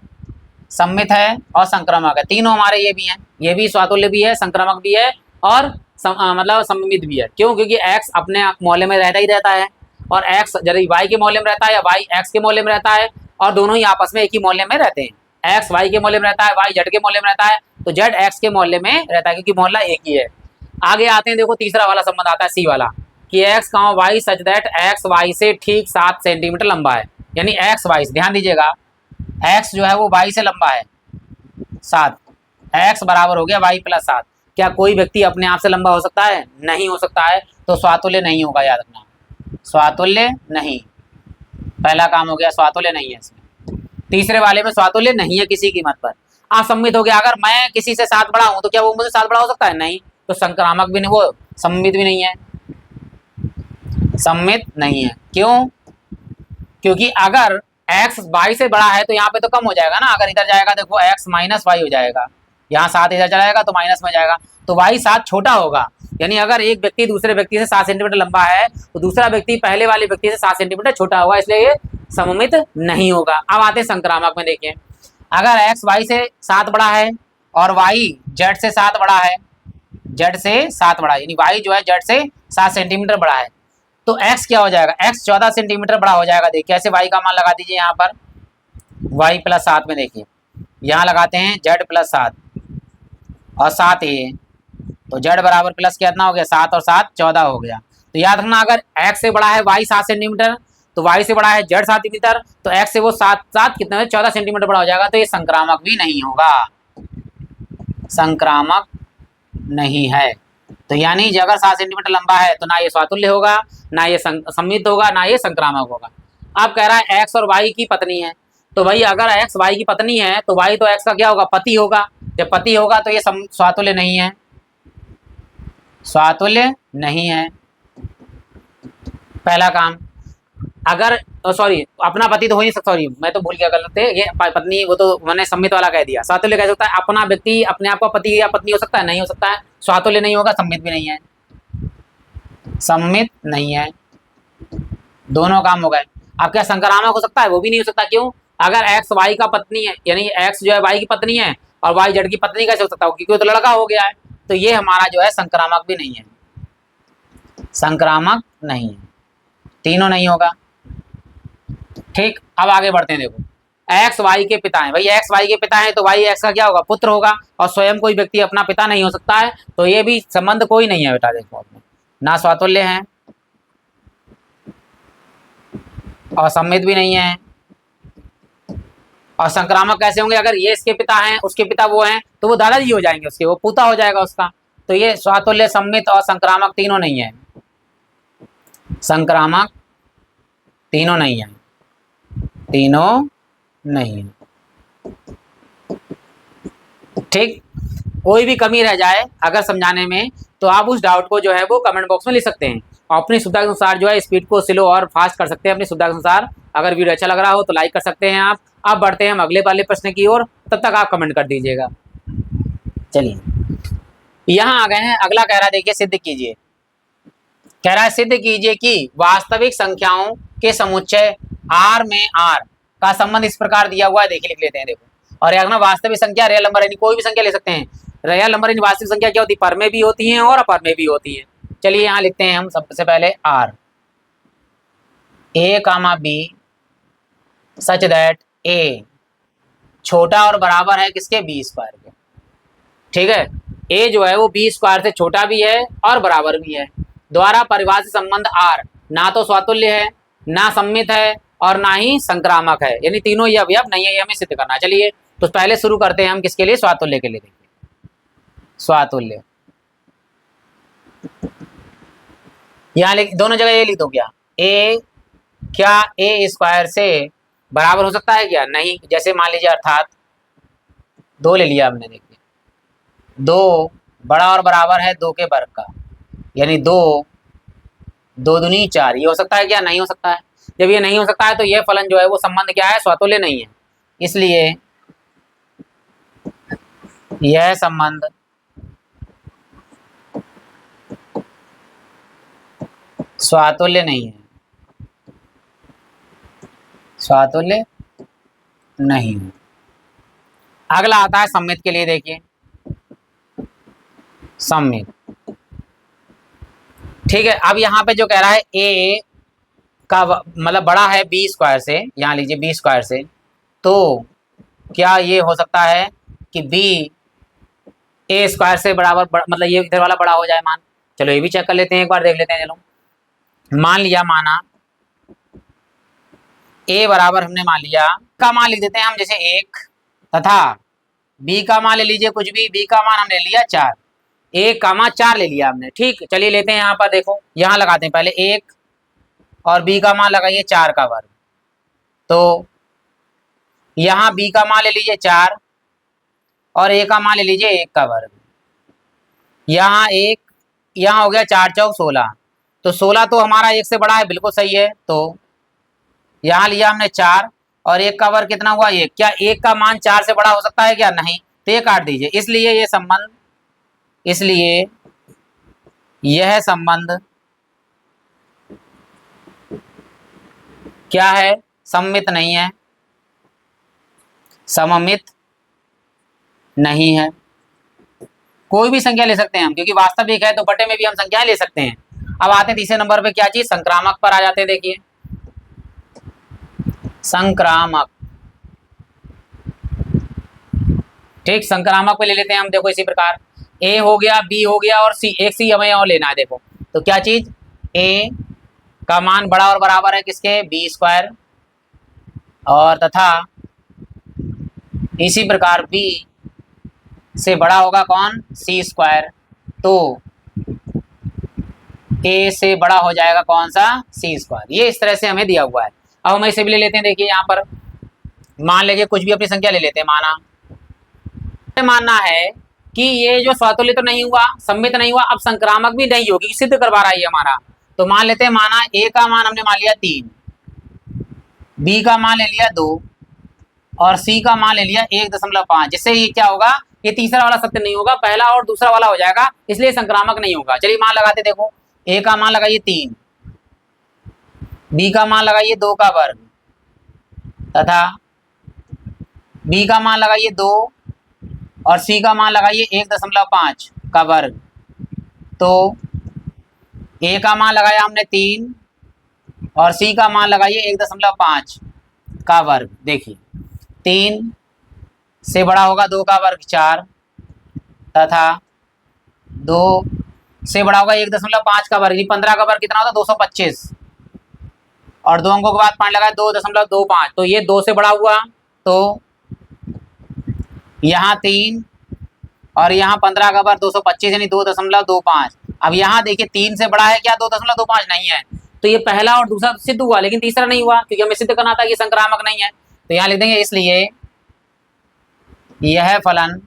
सम्मित है और संक्रामक है, तीनों हमारे ये भी हैं, ये भी स्वातुल्य भी है, संक्रामक भी है और मतलब सम्मित भी है। क्यों, क्योंकि एक्स अपने मोहल्ले में रहता ही रहता है और एक्स यदि वाई के मोहल्ले में रहता है या वाई एक्स के मोहल्ले में रहता है और दोनों ही आपस में एक ही मोहल्ले में रहते हैं, एक्स वाई के मोहल्ले में रहता है, वाई जेड के मोहल्ले में रहता है, तो जेड एक्स के मोहल्ले में रहता है क्योंकि मोहल्ला एक ही है। आगे आते हैं, देखो तीसरा वाला संबंध आता है सी वाला कि x comma y such that x y से ठीक 7 सेंटीमीटर लंबा है, यानी एक्स वाई, ध्यान दीजिएगा एक्स जो है वो वाई से लंबा है 7, एक्स बराबर हो गया वाई प्लस 7। क्या कोई व्यक्ति अपने आप से लंबा हो सकता है, नहीं हो सकता है, तो स्वातुल्य नहीं होगा, याद रखना स्वातुल्य नहीं, पहला काम हो गया स्वातुल्य नहीं है इसमें। तीसरे वाले में स्वातुल्य नहीं है किसी कीमत पर। असम्मित हो गया, अगर मैं किसी से 7 बड़ा हूं तो क्या वो मुझे 7 बड़ा हो सकता है, नहीं, तो संक्रामक भी नहीं, वो सम्मित भी नहीं है, सम्मित नहीं है। क्यों, क्योंकि अगर x y से बड़ा है तो यहाँ पे तो कम हो जाएगा ना, अगर इधर जाएगा देखो x माइनस वाई हो जाएगा, यहाँ 7 इधर जाएगा तो माइनस में जाएगा, तो y 7 छोटा होगा, यानी अगर एक व्यक्ति दूसरे व्यक्ति से 7 सेंटीमीटर लंबा है तो दूसरा व्यक्ति पहले वाले व्यक्ति से 7 सेंटीमीटर छोटा होगा, इसलिए ये सममित नहीं होगा। अब आते संक्रामक में, देखिए अगर x y से 7 बड़ा है और y z से 7 बड़ा है, z से 7 बड़ा है, यानी y जो है z से 7 सेंटीमीटर बड़ा है, तो x क्या हो जाएगा, x 14 सेंटीमीटर बड़ा हो जाएगा। देखिए कैसे, y का मान लगा दीजिए यहाँ पर y प्लस 7 में, देखिए यहाँ लगाते हैं z प्लस 7 और 7 ये, तो z बराबर प्लस कितना हो गया 7 और 7 14 हो गया। तो याद रखना अगर x से बड़ा है y 7 सेंटीमीटर तो y से बड़ा है z 7 सेंटीमीटर, तो x से वो 7 कितना 14 सेंटीमीटर बड़ा हो जाएगा, तो ये संक्रामक भी नहीं होगा, संक्रामक नहीं है। तो यानी अगर 7 सेंटीमीटर लंबा है तो ना ये स्वातुल्य होगा, ना ये सम्मित होगा, ना ये संक्रामक होगा। अब कह रहा है x और y की पत्नी है, तो भाई अगर x y की पत्नी है तो y तो x का क्या होगा, पति होगा, जब पति होगा तो ये स्वातुल्य नहीं है, स्वातुल्य नहीं है, पहला काम। अगर सॉरी अपना पति तो हो नहीं सकता, सॉरी मैं तो भूल गया, गलत है, ये पत्नी वो तो मैंने सम्मित वाला कह दिया, स्वातुल्य कह सकता है, अपना व्यक्ति अपने आप का पति या पत्नी हो सकता है, नहीं हो सकता है, स्वातुल्य नहीं होगा, सम्मित भी नहीं है, सम्मित नहीं है, दोनों काम हो गए। अब क्या संक्रामक हो सकता है, वो भी नहीं हो सकता। क्यों, अगर एक्स वाई का पत्नी है, यानी एक्स जो है वाई की पत्नी है और वाई जेड की पत्नी कैसे हो सकता है, क्योंकि वो तो लड़का हो गया है, तो ये हमारा जो है संक्रामक भी नहीं है, संक्रामक नहीं है। तीनों नहीं होगा। ठीक, अब आगे बढ़ते हैं। देखो एक्स वाई के पिता हैं, भाई एक्स वाई के पिता हैं तो वाई एक्स का क्या होगा, पुत्र होगा, और स्वयं कोई व्यक्ति अपना पिता नहीं हो सकता है, तो ये भी संबंध कोई नहीं है बेटा। देखो अपने ना स्वातुल्य है और सम्मित भी नहीं है, और संक्रामक कैसे होंगे, अगर ये इसके पिता हैं उसके पिता वो हैं तो वो दादाजी हो जाएंगे उसके, वो पोता हो जाएगा उसका। तो ये स्वातुल्य, सम्मित और संक्रामक तीनों नहीं है, संक्रामक तीनों नहीं है, तीनों नहीं है। ठीक, कोई भी कमी रह जाए अगर समझाने में तो आप उस डाउट को जो है वो कमेंट बॉक्स में लिख सकते हैं, और अपनी सुविधा के अनुसार जो है स्पीड को स्लो और फास्ट कर सकते हैं अपनी सुविधा के अनुसार। अगर वीडियो अच्छा लग रहा हो तो लाइक कर सकते हैं आप। अब बढ़ते हैं हम अगले वाले प्रश्न की ओर, तब तक आप कमेंट कर दीजिएगा। चलिए यहाँ आ गए हैं, अगला कह रहा है देखिए सिद्ध कीजिए, कह रहा है सिद्ध कीजिए कि वास्तविक संख्याओं के समुच्चय R में R का संबंध इस प्रकार दिया हुआ है। देखिए लिख लेते हैं। देखो, और अगर वास्तविक संख्या रियल नंबर यानी कोई भी संख्या ले सकते हैं, रियल नंबर यानी वास्तविक संख्या क्या होती है, पर में भी होती है और अपर में भी होती है। चलिए यहाँ लिखते हैं हम सबसे पहले R A comma B such that A छोटा और बराबर है किसके, B स्क्वायर के। ठीक है, A जो है वो B स्क्वायर से छोटा भी है और बराबर भी है। द्वारा परिभाषित संबंध R ना तो स्वातुल्य है, ना सम्मित है और ना ही संक्रामक है, यानी तीनों ये अवयव नहीं है, ये हमें सिद्ध करना। चलिए तो पहले शुरू करते हैं हम किसके लिए, स्वातुल्य के लिए। देखिए स्वातुल्य, यहाँ दोनों जगह ये लिख दो, क्या A स्क्वायर से बराबर हो सकता है क्या, नहीं। जैसे मान लीजिए अर्थात 2 ले लिया हमने, देखिए 2 बड़ा और बराबर है 2 के वर्ग का, यानी 2 2 दूनी 4, ये हो सकता है क्या, नहीं हो सकता है। जब ये नहीं हो सकता है तो ये फलन जो है वो संबंध क्या है, स्वातुल्य नहीं है, इसलिए यह संबंध स्वातुल्य नहीं है, स्वातुल्य नहीं है। अगला आता है सम्मित के लिए। देखिए सम्मित, ठीक है। अब यहाँ पे जो कह रहा है A का मतलब बड़ा है B स्क्वायर से, यहाँ लीजिए B स्क्वायर से, तो क्या ये हो सकता है कि B A स्क्वायर से बराबर मतलब ये इधर वाला बड़ा हो जाए मान। चलो ये भी चेक कर लेते हैं, एक बार देख लेते हैं। चलो मान लिया, माना A बराबर हमने मान लिया, का मान लिख देते हैं हम जैसे 1, तथा B का मान ले लीजिए कुछ भी, B का मान हमने लिया 4, 1 का मान 4 ले लिया हमने। ठीक, चलिए लेते हैं यहाँ पर, देखो यहाँ लगाते हैं पहले 1 और B का मान लगाइए 4 का वर्ग, तो यहाँ B का मान ले लीजिए 4 और A का मान ले लीजिए 1 का वर्ग, यहाँ 1, यहाँ हो गया 4 चौक 16, तो 16 तो हमारा 1 से बड़ा है, बिल्कुल सही है। तो यहाँ लिया हमने 4 और 1 का वर्ग कितना हुआ 1, क्या 1 का मान 4 से बड़ा हो सकता है क्या, नहीं, तो ये काट दीजिए। इसलिए ये संबंध, इसलिए यह संबंध क्या है, सम्मित नहीं है, सममित नहीं है। कोई भी संख्या ले सकते हैं हम, क्योंकि वास्तविक है तो बटे में भी हम संख्याएं ले सकते हैं। अब आते हैं तीसरे नंबर पे, क्या चीज, संक्रामक पर आ जाते हैं। देखिए संक्रामक, ठीक, संक्रामक पे ले लेते हैं हम। देखो इसी प्रकार A हो गया, B हो गया और C, एक C हमें और लेना है। देखो तो क्या चीज, A का मान बड़ा और बराबर है किसके, B स्क्वायर, और तथा इसी प्रकार B से बड़ा होगा कौन, C स्क्वायर, तो A से बड़ा हो जाएगा कौन सा, C स्क्वायर। ये इस तरह से हमें दिया हुआ है। अब हम इसे भी ले लेते हैं। देखिए यहाँ पर मान लीजिए कुछ भी अपनी संख्या ले लेते हैं, मानना है कि ये जो स्वातुल्य तो नहीं हुआ, सम्मित नहीं हुआ, अब संक्रामक भी नहीं होगी, सिद्ध करवा रहा है हमारा। तो मान लेते हैं, माना A का मान हमने मान लिया 3, B का मान ले लिया 2 और C का मान ले लिया 1.5, जिससे ये क्या होगा, ये तीसरा वाला सत्य नहीं होगा, पहला और दूसरा वाला हो जाएगा, इसलिए संक्रामक नहीं होगा। चलिए मान लगाते, देखो A का मान लगाइए 3, B का मान लगाइए 2 का वर्ग, तथा B का मान लगाइए 2 और C का मान लगाइए 1.5 का वर्ग। तो A का मान लगाया हमने 3 और सी का मान लगाइए 1.5 का वर्ग। देखिए 3 से बड़ा होगा 2 का वर्ग 4 तथा 2 से बड़ा होगा 1.5 का वर्ग, 15 का वर्ग कितना होता है 225 और 2 अंकों के बाद पॉइंट लगाए 2.25, तो ये 2 से बड़ा हुआ, तो यहाँ 3 और यहाँ 15 का वर्ग 225 यानी 2.25। अब यहाँ देखिए 3 से बड़ा है क्या 2.25 नहीं है, तो ये पहला और दूसरा सिद्ध हुआ लेकिन तीसरा नहीं हुआ क्योंकि हमें सिद्ध करना था कि संक्रामक नहीं है। तो यहाँ लिख देंगे इसलिए यह फलन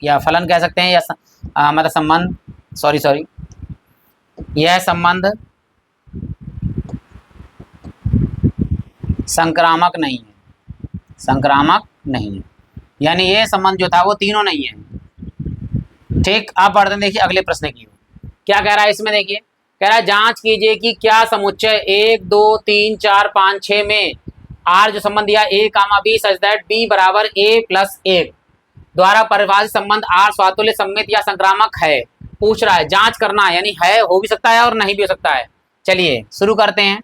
या फलन कह सकते हैं या मतलब संबंध, सॉरी यह संबंध संक्रामक नहीं है, संक्रामक नहीं है, यानी ये संबंध जो था वो तीनों नहीं है। ठीक, आप पढ़ते हैं देखिए अगले प्रश्न की क्या कह रहा है इसमें। देखिए कह रहा है जांच कीजिए कि क्या समुच्चय 1 2 3 4 5 6 में आर जो संबंध दिया a comma B such that b बराबर a+1 द्वारा परिभाषित संबंध आर स्वातुल्य सम्मित या संक्रामक है। पूछ रहा है, जांच करना है, यानी है, हो भी सकता है और नहीं भी हो सकता है। चलिए शुरू करते हैं।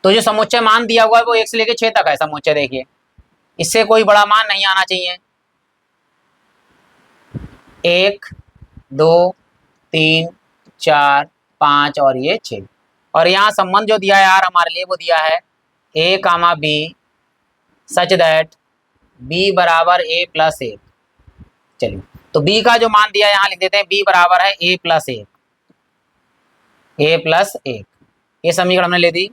तो जो समुच्चय मान दिया हुआ है वो 1 से लेकर 6 तक है समुच्चय। देखिए इससे कोई बड़ा मान नहीं आना चाहिए। 1 2 3 4 5 और ये 6, और यहाँ संबंध जो दिया है यार हमारे लिए वो दिया है a comma B such that b बराबर a+1। चलिए तो b का जो मान दिया है यहाँ लिख देते हैं b बराबर है a+1, a+1। ये समीकरण हमने ले दी।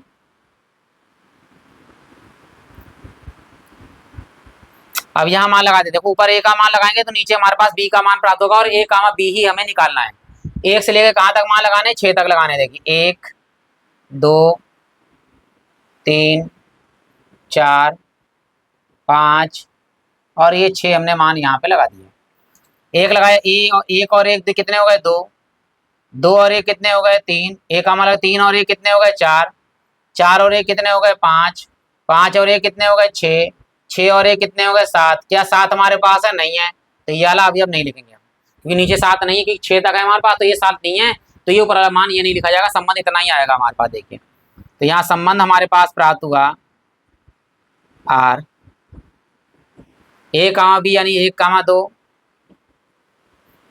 अब यहाँ मान लगा देते, देखो ऊपर a का मान लगाएंगे तो नीचे हमारे पास b का मान प्राप्त होगा और a कामा b ही हमें निकालना है। 1 से लेकर कहाँ तक मान लगाने, 6 तक लगाने। देखिए 1 2 3 4 5 और ये 6 हमने मान यहाँ पे लगा दिया। 1 लगाया, 1 और 1 कितने हो गए 2, 2 और 1 कितने हो गए 3, 1 का मान लगा 3 और 1 कितने हो गए 4, 4 और 1 कितने हो गए 5, 5 और 1 कितने हो गए 6, 6 और 1 कितने हो गए 7। क्या 7 हमारे पास है, नहीं है, तो ये वाला अभी अब नहीं लिखेंगे क्योंकि नीचे 7 नहीं है, क्योंकि 6 तक है हमारे पास, तो ये 7 नहीं है, तो ये ऊपर वाला मान ये नहीं लिखा जाएगा, संबंध इतना ही आएगा हमारे पास। देखिए तो यहाँ संबंध हमारे पास प्राप्त हुआ आर a कामा बी यानी 1 कामा 2,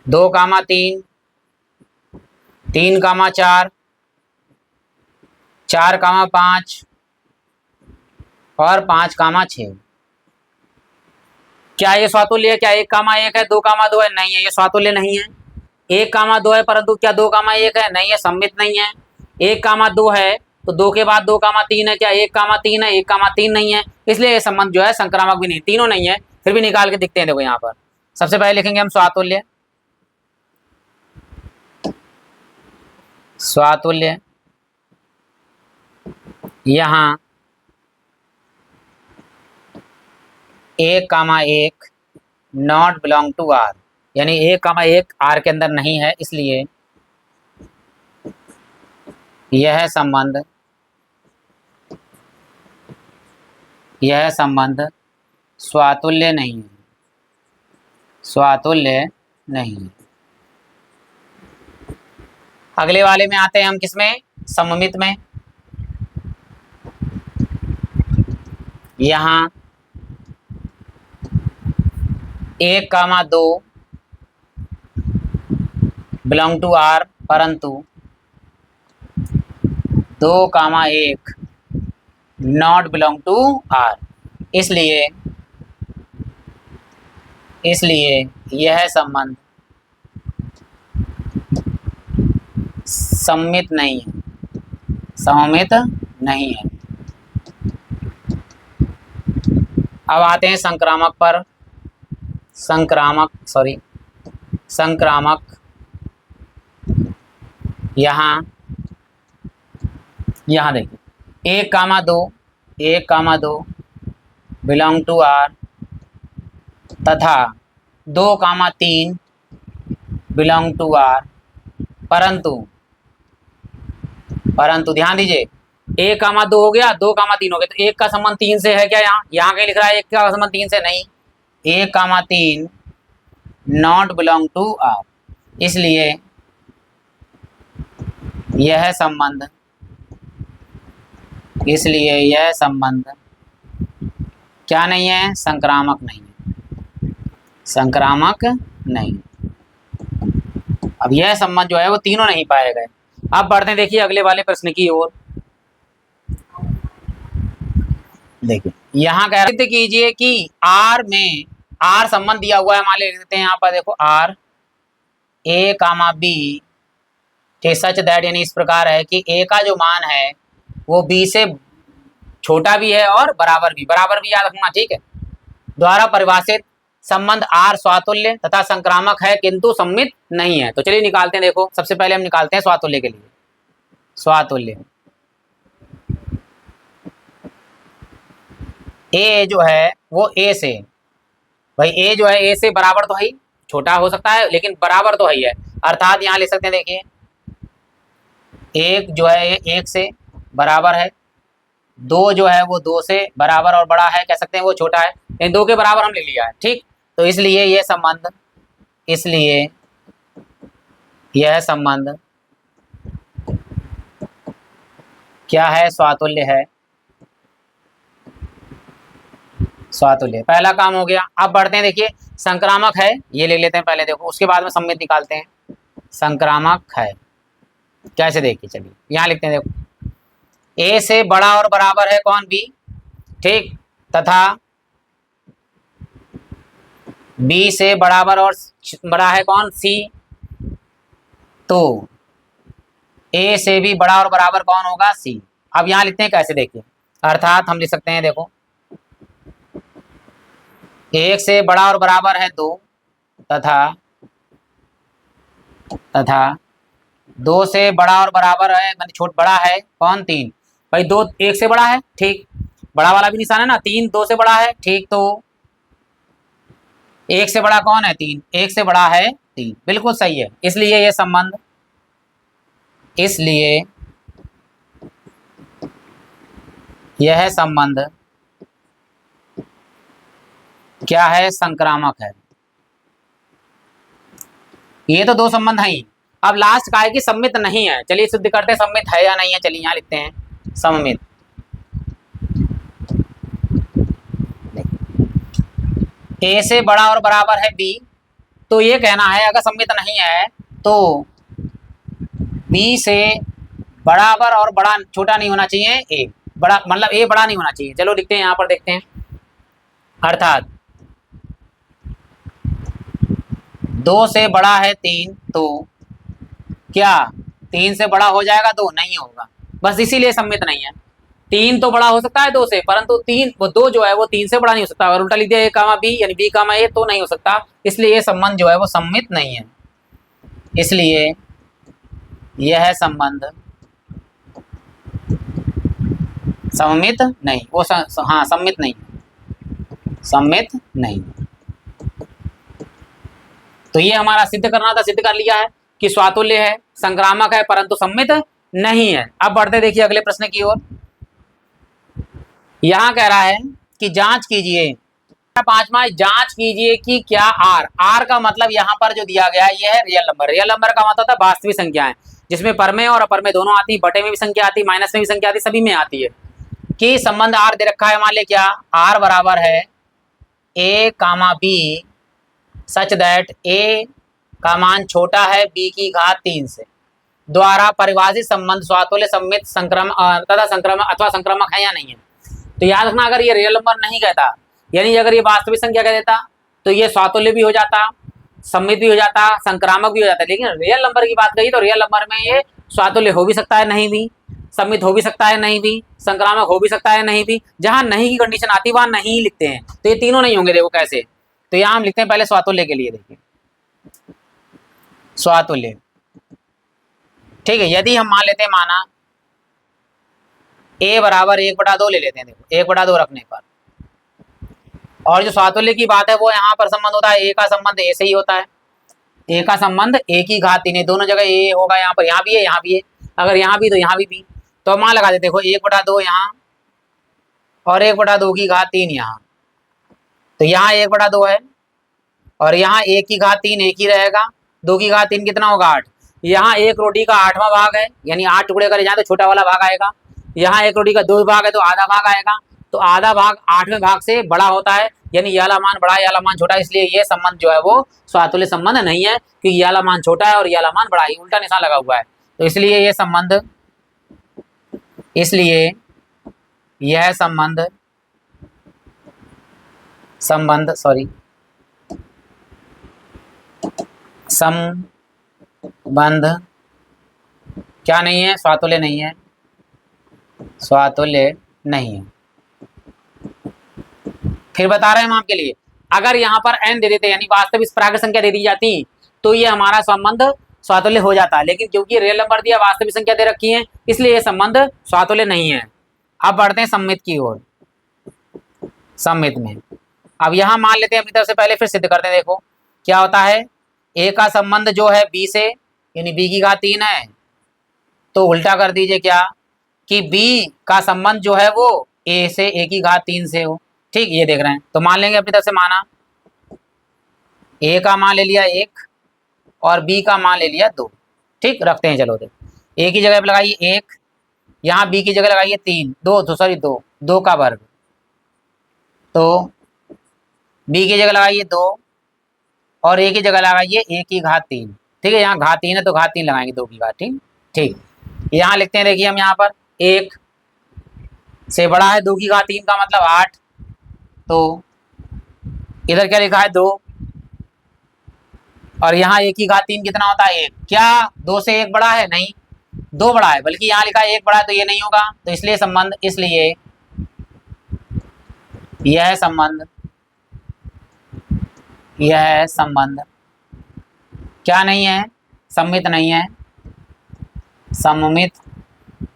2 कामा 3, 3 कामा 4, 4 कामा 5 और 5 कामा 6। क्या ये स्वातुल्य है? क्या 1 कामा 1 है, 2 कामा 2 है? नहीं है, ये स्वातुल्य नहीं है। 1 कामा 2 है परंतु क्या 2 कामा 1 है? नहीं है, सम्मित नहीं है। 1 कामा 2 है तो 2 के बाद 2 कामा 3 है, क्या 1 कामा 3 है? 1 कामा 3 नहीं है, इसलिए ये संबंध जो है संक्रामक भी नहीं, तीनों नहीं है। फिर भी निकाल के दिखते हैं, देखो यहाँ पर सबसे पहले लिखेंगे हम स्वातुल्य। स्वातुल्य यहाँ 1 कामा 1 नॉट बिलोंग टू आर, यानी 1 कामा 1 आर के अंदर नहीं है, इसलिए यह संबंध स्वातुल्य नहीं है, स्वातुल्य नहीं है। अगले वाले में आते हैं हम, किसमें, सममित में। यहाँ 1 कामा 2 बिलोंग टू आर परंतु 2 कामा 1 नॉट बिलोंग टू आर, इसलिए यह संबंध सम्मित नहीं है, सममित नहीं है। अब आते हैं संक्रामक पर। संक्रामक यहाँ देखिए 1 कामा 2 बिलोंग टू आर तथा 2 कामा 3 बिलोंग टू आर, परंतु ध्यान दीजिए 1 कामा 2 हो गया, 2 कामा 3 हो गया, तो 1 का संबंध 3 से है क्या? यहाँ कहीं लिख रहा है 1 का संबंध 3 से, नहीं, 1 कामा 3 नॉट बिलोंग टू आर, इसलिए यह संबंध, इसलिए यह संबंध क्या नहीं है, संक्रामक नहीं है, संक्रामक नहीं। अब यह संबंध जो है वो तीनों नहीं पाए गए। अब बढ़ते हैं देखिए अगले वाले प्रश्न की ओर। देखिए यहाँ कह रहे कीजिए कि आर में, आर संबंध दिया हुआ है, मान लेते हैं यहाँ पर देखो R A comma B such that, यानी इस प्रकार है कि ए का जो मान है वो बी से छोटा भी है और बराबर भी याद रखना, ठीक है। द्वारा परिभाषित संबंध आर स्वातुल्य तथा संक्रामक है किंतु सम्मित नहीं है। तो चलिए निकालते हैं, देखो सबसे पहले हम निकालते हैं स्वातुल्य के लिए। स्वातुल्य ए जो है वो ए से, भाई ए जो है ए से बराबर तो है ही, छोटा हो सकता है लेकिन बराबर तो है ही है। अर्थात यहाँ लिख सकते हैं, देखिए एक जो है एक से बराबर है, दो जो है वो दो से बराबर और बड़ा है, कह सकते हैं वो छोटा है, इन दो के बराबर हम ले लिया है, ठीक। तो इसलिए ये संबंध, इसलिए यह संबंध क्या है, स्वातुल्य है, स्वातुल्य। पहला काम हो गया। अब बढ़ते हैं, देखिए संक्रामक है ये ले लेते हैं पहले, देखो उसके बाद में सम्मित निकालते हैं। संक्रामक है कैसे, देखिए चलिए यहाँ लिखते हैं, देखो ए से बड़ा और बराबर है कौन, बी, ठीक, तथा बी से बराबर और बड़ा है कौन, सी, तो ए से भी बड़ा और बराबर कौन होगा, सी। अब यहाँ लिखते हैं कैसे, देखिए अर्थात हम लिख सकते हैं, देखो एक से बड़ा और बराबर है दो, तथा दो से बड़ा और बराबर है, मतलब बड़ा है कौन, तीन। भाई दो एक से बड़ा है, ठीक, बड़ा वाला भी निशान है ना, तीन दो से बड़ा है, ठीक, तो एक से बड़ा कौन है, तीन, एक से बड़ा है तीन, बिल्कुल सही है। इसलिए ये संबंध, इसलिए यह संबंध क्या है, संक्रामक है। ये तो दो संबंध है ही। अब लास्ट का है कि सम्मित नहीं है। चलिए सिद्ध करते हैं सम्मित है या नहीं है। चलिए यहाँ लिखते हैं सम्मित। ए से बड़ा और बराबर है बी, तो ये कहना है अगर सम्मित नहीं है तो बी से बराबर और बड़ा छोटा नहीं होना चाहिए ए, बड़ा मतलब ए बड़ा नहीं होना चाहिए। चलो लिखते हैं यहाँ पर, देखते हैं। अर्थात दो से बड़ा है तीन, तो क्या तीन से बड़ा हो जाएगा दो, नहीं होगा, बस इसीलिए सम्मित नहीं है। तीन तो बड़ा हो सकता है दो से, परंतु तीन वो दो जो है वो तीन से बड़ा नहीं हो सकता। अगर उल्टा लिख दिया ए कामा बी यानी बी कामा ए तो नहीं हो सकता। इसलिए ये संबंध जो है वो सम्मित नहीं है। इसलिए यह संबंध सम्मित नहीं, वो हाँ सम्मित नहीं, सम्मित नहीं। तो ये हमारा सिद्ध करना था, सिद्ध कर लिया है कि स्वातुल्य है, संक्रामक है, परंतु सम्मित नहीं है। अब बढ़ते देखिए अगले प्रश्न की ओर। यहां कह रहा है कि जांच कीजिए, पांचवा, जांच कीजिए कि क्या आर, आर का मतलब यहाँ पर जो दिया गया है ये है रियल नंबर। रियल नंबर का मतलब था वास्तविक संख्याएं, जिसमें पर में और अपर में दोनों आती, बटे में भी संख्या आती, माइनस में भी संख्या आती, सभी में आती है। कि संबंध आर दे रखा है, मान ले क्या आर बराबर है ए कामा बी सच दैट ए का मान छोटा है बी की घात 3 से, द्वारा परिभाषित संबंध स्वातुल्य, सम्मित, संक्रमक तथा संक्रमक अथवा संक्रमक है या नहीं है। तो याद रखना, अगर ये रियल नंबर नहीं कहता, यानी अगर ये वास्तविक संख्या कह देता तो ये स्वातुल्य भी हो जाता, सम्मित भी हो जाता, संक्रामक भी हो जाता। लेकिन रियल नंबर की बात कही तो रियल नंबर में ये स्वातुल्य हो भी सकता है नहीं भी, सम्मित हो भी सकता है नहीं भी, संक्रामक हो भी सकता है नहीं भी। जहां नहीं की कंडीशन आती वहां नहीं लिखते हैं, तो ये तीनों नहीं होंगे। देखो कैसे, तो यहां हम लिखते हैं पहले स्वातुल्य के लिए। देखिए स्वातुल्य, ठीक है। यदि हम मान लेते हैं, माना ए बराबर 1/2 ले लेते हैं, देखो 1/2 रखने पर, और जो स्वातुल्य की बात है वो यहाँ पर संबंध होता है ए का संबंध ए से ही होता है। ए का संबंध ए की घात 3, दोनों जगह ए होगा, यहाँ पर यहाँ भी है, यहाँ भी है, अगर यहाँ भी तो यहाँ भी। तो मान लगा देते, देखो 1/2 यहाँ और 1/2 की घात 3 यहाँ, तो यहाँ 1/2 है और यहाँ 1 की घात 3 एक ही रहेगा, 2 की घात 3 कितना होगा 8। यहाँ एक रोटी का 8वां भाग है, यानी 8 टुकड़े करे जाए तो छोटा वाला भाग आएगा। यहाँ एक रोटी का 2 भाग है तो आधा भाग आएगा। तो आधा भाग 8वें भाग से बड़ा होता है, यानी ये वाला मान बड़ा है, ये वाला मान छोटा है, इसलिए ये संबंध जो है वो स्वातुल्य संबंध नहीं है, क्योंकि ये वाला मान छोटा है और ये वाला मान बड़ा है, उल्टा निशान लगा हुआ है। तो इसलिए ये संबंध, इसलिए यह संबंध संबंध क्या नहीं है, स्वातुल्य नहीं है, स्वातुल्य नहीं है। फिर बता रहे हैं हम आपके लिए, अगर यहाँ पर n दे देते यानी वास्तविक प्राकृत संख्या दे दी जाती तो ये हमारा संबंध स्वातुल्य हो जाता है, लेकिन क्योंकि रियल नंबर दिया वास्तविक संख्या दे रखी है इसलिए ये संबंध स्वातुल्य नहीं है। अब बढ़ते हैं सम्मित की ओर। सम्मित में अब यहाँ मान लेते हैं अपनी तरफ से, पहले फिर सिद्ध करते हैं। देखो क्या होता है, a का संबंध जो है b से, यानी b की घात 3 है, तो उल्टा कर दीजिए क्या कि b का संबंध जो है वो a से a की घात 3 से हो। ठीक, ये देख रहे हैं। तो मान लेंगे अपनी तरफ से, माना a का मान ले लिया 1 और b का मान ले लिया 2। ठीक, रखते हैं। चलो a की जगह पे लगाइए 1, यहाँ b की जगह लगाइए 3, 2 का वर्ग, तो b की जगह लगाइए 2 और a की जगह लगाइए a की घात 3। ठीक है, यहाँ घात 3 है तो घात 3 लगाएंगे 2 की घात। ठीक ठीक, यहाँ लिखते हैं। देखिए हम यहाँ पर 1 से बड़ा है 2 की घात 3 का मतलब 8, तो इधर क्या लिखा है 2 और यहाँ 1 की घात 3 कितना होता है 1। क्या 2 से 1 बड़ा है? नहीं, 2 बड़ा है, बल्कि यहाँ लिखा है 1 बड़ा है, तो ये नहीं होगा। तो इसलिए संबंध, इसलिए यह संबंध क्या नहीं है, सम्मित नहीं है, सममित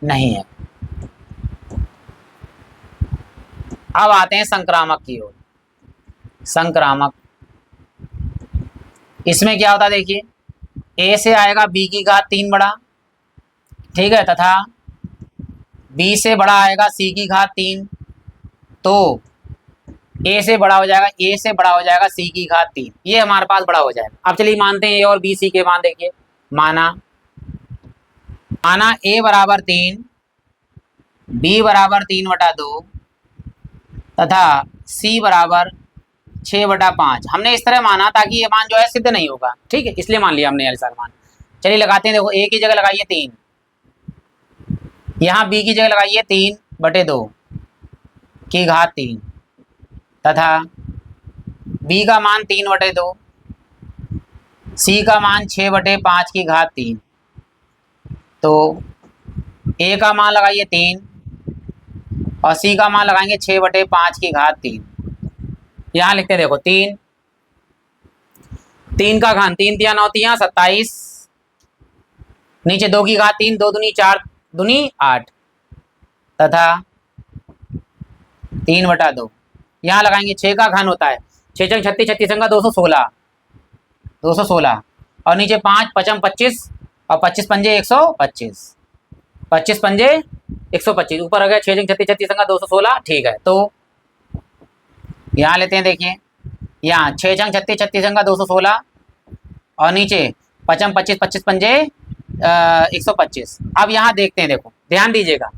नहीं है। अब आते हैं संक्रामक की ओर। संक्रामक, इसमें क्या होता है देखिए, a से आएगा b की घात 3 बड़ा, ठीक है, तथा b से बड़ा आएगा c की घात 3, तो a से बड़ा हो जाएगा c की घात 3, ये हमारे पास बड़ा हो जाएगा। अब चलिए मानते हैं a और b c के मान। देखिए माना a बराबर 3, b बराबर 3/2 तथा c बराबर 6/5। हमने इस तरह माना ताकि ये मान जो है सिद्ध नहीं होगा। ठीक है, इसलिए मान लिया हमने ये सारा मान। चलिए लगाते हैं। देखो a की जगह लगाइए 3, यहाँ b की जगह लगाइए 3/2 की घात 3 तथा b का मान 3/2, c का मान 6/5 की घात 3, तो a का मान लगाइए 3 और c का मान लगाएंगे 6/5 की घात 3। यहाँ लिखते हैं। देखो 3 का घन, 3 तिया 9 तिया 27, नीचे 2 की घात 3, 2 दूनी 4 दूनी 8 तथा 3/2। यहाँ लगाएंगे 6 का घन होता है 6 छंग 36, 36 का 216 और नीचे 5 5 25 और 25 पंजे 125, 25 पंजे 125, ऊपर आ गया 6 छंग 36, 36 का 216। ठीक है, तो यहाँ लेते हैं। देखिए यहाँ 6 छंग 36, 36 का 216 और नीचे 5 25, 25 पंजे 125। अब यहाँ देखते हैं। देखो ध्यान दीजिएगा,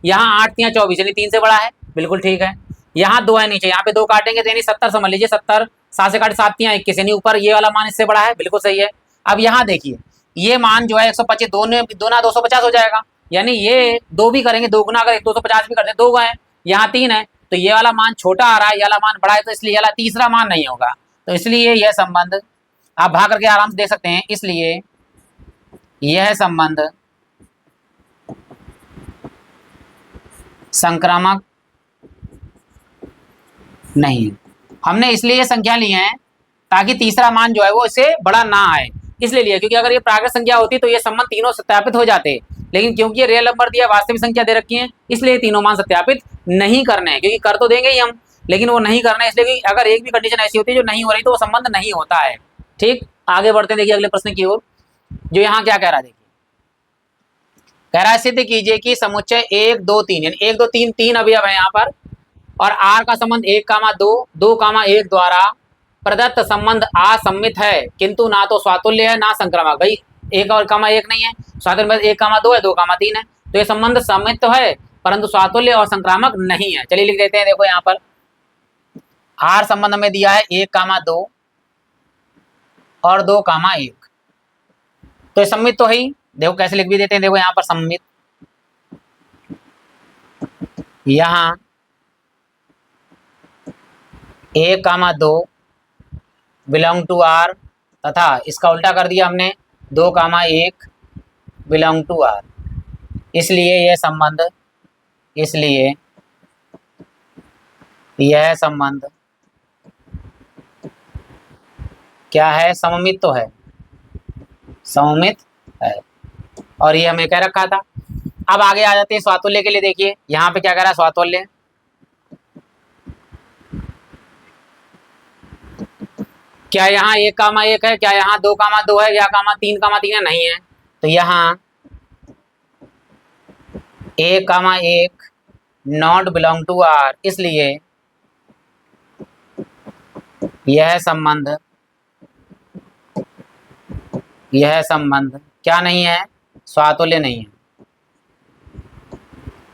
यहाँ 8 तिया 24 यानी 3 से बड़ा है, बिल्कुल ठीक है। यहाँ 2 है नीचे, यहाँ पे 2 काटेंगे तो यानी 70 समझ लीजिए। 70 7 से काटे 7 तिया 21 यानी ऊपर ये वाला मान इससे बड़ा है, बिल्कुल सही है। अब यहाँ देखिए ये मान जो है 125, दोनों 250 हो जाएगा, यानी ये 2 भी करेंगे, 2 गुना अगर 250 भी करते हैं, 2 है, यहाँ 3 है, तो ये वाला मान छोटा आ रहा है, ये वाला मान बड़ा है, तो इसलिए ये वाला तीसरा मान नहीं होगा। तो इसलिए यह संबंध आप भाग करके आराम से देख सकते हैं। इसलिए यह संबंध संक्रामक नहीं है। हमने इसलिए ये संख्या ली है ताकि तीसरा मान जो है वो इससे बड़ा ना आए, इसलिए लिया, क्योंकि अगर ये प्राकृत संख्या होती तो ये संबंध तीनों सत्यापित हो जाते, लेकिन क्योंकि ये रियल नंबर दिया वास्तविक संख्या दे रखी है इसलिए तीनों मान सत्यापित नहीं करने हैं, क्योंकि कर तो देंगे ही हम, लेकिन वो नहीं करना है, इसलिए अगर एक भी कंडीशन ऐसी होती है जो नहीं हो रही तो वो संबंध नहीं होता है। ठीक, आगे बढ़ते हैं। देखिए अगले प्रश्न की ओर, जो यहाँ क्या कह रहा है। देखिए कह रहा है सिद्ध कीजिए कि समुच्चय 1 2 3 यानी 1 2 3 3 अवयव है यहाँ पर, और r का संबंध 1, 2, 1 द्वारा प्रदत्त संबंध असम्मित है, किंतु ना तो स्वातुल्य है ना संक्रामक। भाई एक और कामा एक नहीं है, स्वातुल्य में 1,2 है, 2,3 है, तो ये संबंध सममित तो है परंतु स्वातुल्य और संक्रामक नहीं है। चलिए लिख देते हैं, देखो यहाँ पर आर संबंध में दिया है 1,2 और 2,1, तो ये सम्मित तो है ही। देखो कैसे लिख भी देते हैं, देखो यहाँ पर सम्मित, यहाँ 1,2 बिलोंग टू आर तथा इसका उल्टा कर दिया हमने 2,1 बिलोंग टू आर, इसलिए यह संबंध क्या है, सममित तो है, सममित है। और ये हमें कह रखा था। अब आगे आ जाते हैं स्वातुल्य के लिए। देखिए यहाँ पे क्या कह रहा है स्वातुल्य, क्या यहाँ 1,1 है, क्या यहाँ 2,2 है, या 3,3 है, नहीं है। तो यहाँ 1,1 नॉट बिलोंग टू आर, इसलिए यह संबंध क्या नहीं है, स्वातुल्य नहीं है,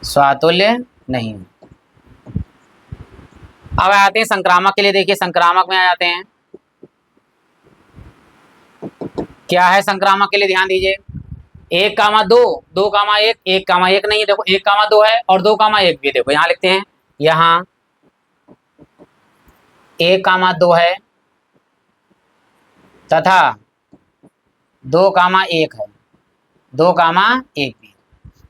स्वातुल्य नहीं है। अब आते हैं संक्रामक के लिए। देखिए संक्रामक में आ जाते हैं, क्या है संक्रामक के लिए, ध्यान दीजिए 1,2 2,1 1,1 नहीं है, देखो 1,2 है और 2,1 भी, देखो यहाँ लिखते हैं, यहाँ 1,2 है तथा 2,1 है, 2,1 भी।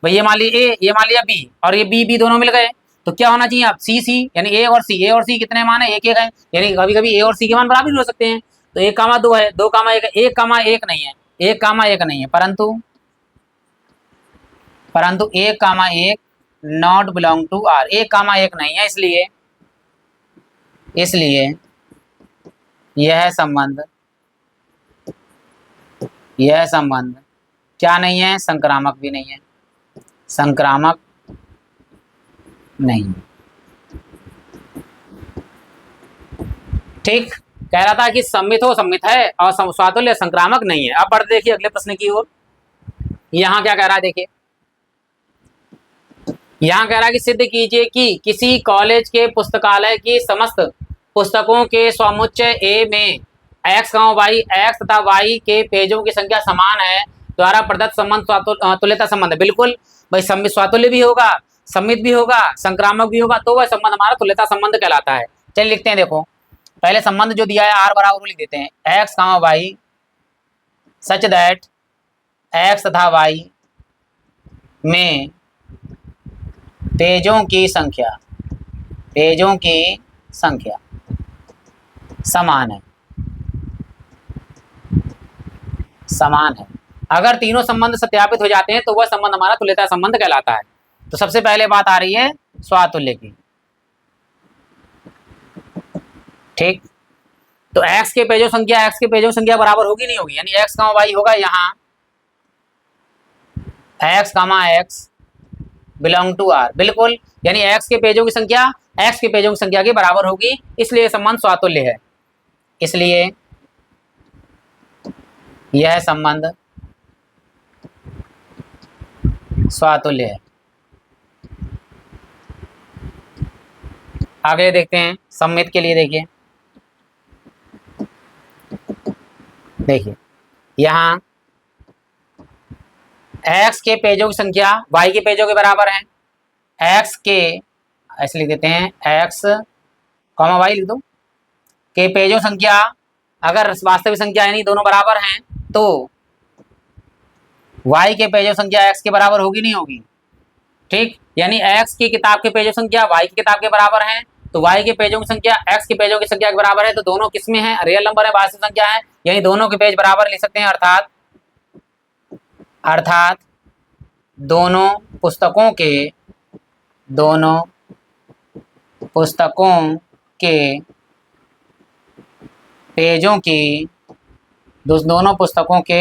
भाई ये मान लीजिए ए, ये मान लिया बी, और ये बी दोनों मिल गए, तो क्या होना चाहिए आप सी यानी ए और सी कितने मान है, 1 है, यानी कभी कभी ए और सी के मान बराबर हो सकते हैं। तो 1,2 है, 2,1 है, 1,1 नहीं है, 1,1 नहीं है, परंतु 1,1 नॉट बिलोंग टू आर, 1,1 नहीं है, इसलिए यह संबंध क्या नहीं है, संक्रामक भी नहीं है, संक्रामक नहीं। ठीक, कह रहा था कि सम्मित है और स्वातुल्य संक्रामक नहीं है। अब बढ़ते देखिए अगले प्रश्न की ओर। यहाँ क्या कह रहा है, देखिए यहाँ कह रहा है कि सिद्ध कीजिए कि किसी कॉलेज के पुस्तकालय की समस्त पुस्तकों के समुच्चय ए में x, y, x तथा y के पेजों की संख्या समान है द्वारा प्रदत्त संबंध तुल्यता संबंध है। बिल्कुल भाई, स्वातुल्य भी होगा, सम्मित भी होगा, संक्रामक भी होगा, तो वह संबंध हमारा तुल्यता संबंध कहलाता है। चलिए लिखते हैं, देखो पहले संबंध जो दिया है आर बराबर लिख देते हैं, x, y सच दैट x तथा y में पेजों की संख्या समान है। अगर तीनों संबंध सत्यापित हो जाते हैं तो वह संबंध हमारा तुल्यता संबंध कहलाता है। तो सबसे पहले बात आ रही है स्वातुल्य की। ठीक, तो x के पेजों संख्या बराबर होगी नहीं होगी, यानी x, y होगा यहाँ x, x belong to R, बिल्कुल, यानी x के पेजों की संख्या के बराबर होगी, इसलिए संबंध स्वातुल्य है, इसलिए यह संबंध स्वातुल्य है। आगे देखते हैं सम्मित के लिए। देखिए यहाँ x के पेजों की संख्या y के पेजों के बराबर है, x के ऐसे लिख देते हैं, x, y लिख दो, के पेजों संख्या अगर वास्तविक संख्या यानी दोनों बराबर हैं तो y के पेजों संख्या x के बराबर होगी नहीं होगी। ठीक, यानी x की किताब के पेजों संख्या y की किताब के बराबर है, तो y के पेजों की संख्या x के पेजों की संख्या के बराबर है, तो दोनों किसमें है, रियल नंबर है, वास्तविक संख्या है, यानी दोनों के पेज बराबर लिख सकते हैं। अर्थात दोनों पुस्तकों के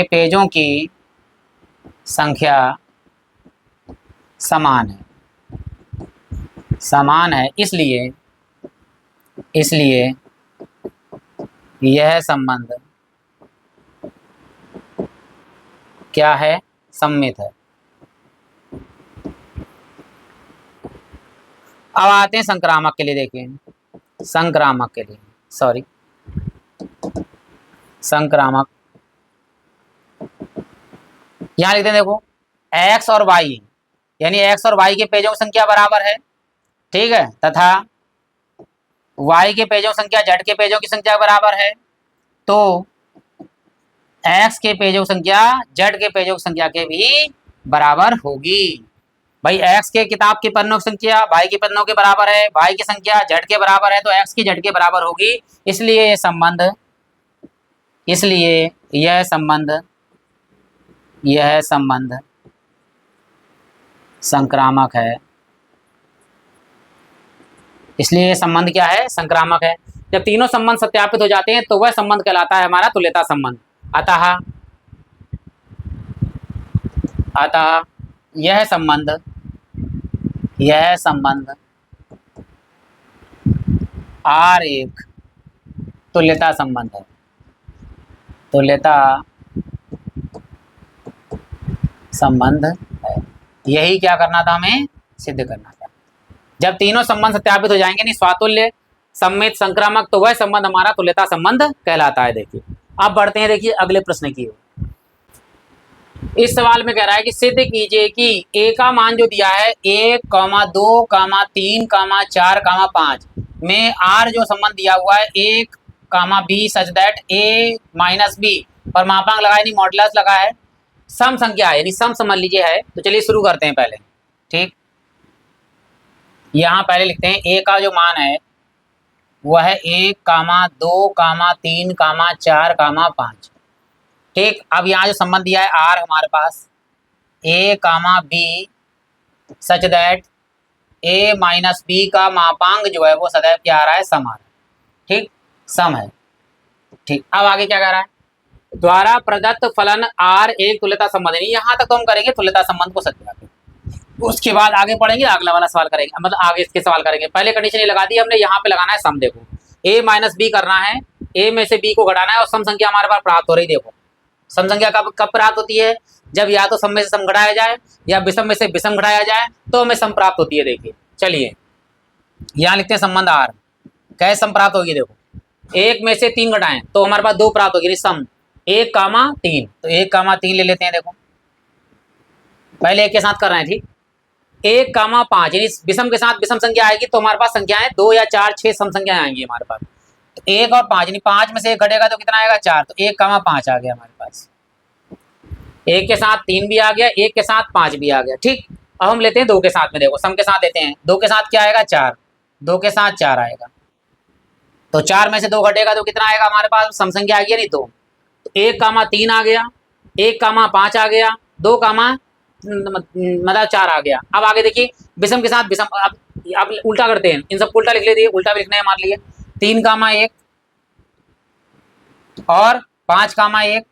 पेजों की संख्या समान है, इसलिए यह संबंध क्या है, सममित है। अब आते हैं संक्रामक के लिए। देखिए संक्रामक के लिए, सॉरी संक्रामक, यहां लिखते हैं देखो x और y, यानी x और y के पेजों की संख्या बराबर है, ठीक है, तथा y के पेजों की संख्या z के पेजों की संख्या बराबर है, तो x के पेजों की संख्या z के पेजों की संख्या के भी बराबर होगी। भाई x के किताब के पन्नों की संख्या y के पन्नों के बराबर है, y की संख्या z के बराबर है, तो x की z के बराबर होगी। इसलिए यह संबंध संक्रामक है। इसलिए यह संबंध क्या है, संक्रामक है। जब तीनों संबंध सत्यापित हो जाते हैं तो वह संबंध कहलाता है हमारा तुल्यता संबंध। अतः यह संबंध R एक तुल्यता संबंध है। तुल्यता संबंध है, यही क्या करना था, हमें सिद्ध करना था। जब तीनों संबंध सत्यापित हो जाएंगे, नहीं स्वातुल्य, सम्मित, संक्रामक, तो वह संबंध हमारा तुल्यता संबंध कहलाता है। देखिए अब बढ़ते हैं, देखिए अगले प्रश्न की ओर। इस सवाल में कह रहा है कि सिद्ध कीजिए कि a का मान जो दिया है 1, 2, 3, 4, 5 में r जो संबंध दिया हुआ है 1, b such that a minus b, और मापांक लगाया नहीं मॉडुलस लगा है, सम संख्या है, यानी सम समझ लीजिए है। तो चलिए शुरू करते हैं पहले, ठीक। यहाँ पहले लिखते हैं a का जो मान है वह है 1, 2, 3, 4, 5, ठीक। अब यहाँ जो संबंध दिया है r हमारे पास a, b such that a minus b का मापांक जो है वो सदैव क्या आ रहा है, सम आ रहा है, ठीक, सम है, ठीक। अब आगे क्या कह रहा है, द्वारा प्रदत्त फलन r एक तुल्यता संबंध, नहीं यहाँ तक तो हम करेंगे तुल्यता संबंध को सत्यापित, उसके बाद आगे पढ़ेंगे, अगला वाला सवाल करेंगे, मतलब आगे इसके सवाल करेंगे। पहले कंडीशन ये लगा दी हमने, यहाँ पे लगाना है सम। देखो a माइनस b करना है, a में से b को घटाना है और सम संख्या हमारे पास प्राप्त हो रही। देखो सम संख्या कब प्राप्त होती है, जब या तो सम में से सम घटाया जाए या विषम में से विषम घटाया जाए तो हमें सम प्राप्त होती है। देखिए चलिए यहाँ लिखते हैं संबंध r, कैसे सम प्राप्त होगी। देखो 1 में से 3 घटाएं तो हमारे पास 2 प्राप्त होगी, सम 1, 3, तो 1, 3 ले लेते हैं। देखो पहले एक के साथ कर रहे हैं, ठीक। 1, 5 यानी विषम के साथ विषम संख्या आएगी तो हमारे पास संख्याएं 2 या 4, 6 सम संख्याएं आएंगी हमारे पास। तो 1 और 5 यानी 5 में से 1 घटेगा तो कितना आएगा, 4, तो 1, 5 आ गया हमारे पास। 1 के साथ 3 भी आ गया, 1 के साथ 5 भी आ गया, ठीक। अब हम लेते हैं 2 के साथ में। देखो सम के साथ देते हैं, 2 के साथ क्या आएगा, 4, 2 के साथ 4 आएगा, तो 4 में से 2 घटेगा तो कितना आएगा हमारे पास, सम संख्या आ गया नहीं 2, तो 1, 3 आ गया, 1, 5 आ गया, 2, मतलब 4 आ गया। अब आगे देखिए विषम के साथ विषम, अब उल्टा करते हैं, इन सब उल्टा लिख लेते, उल्टा भी लिखना है मान लीजिए 3, 1 और 5, 1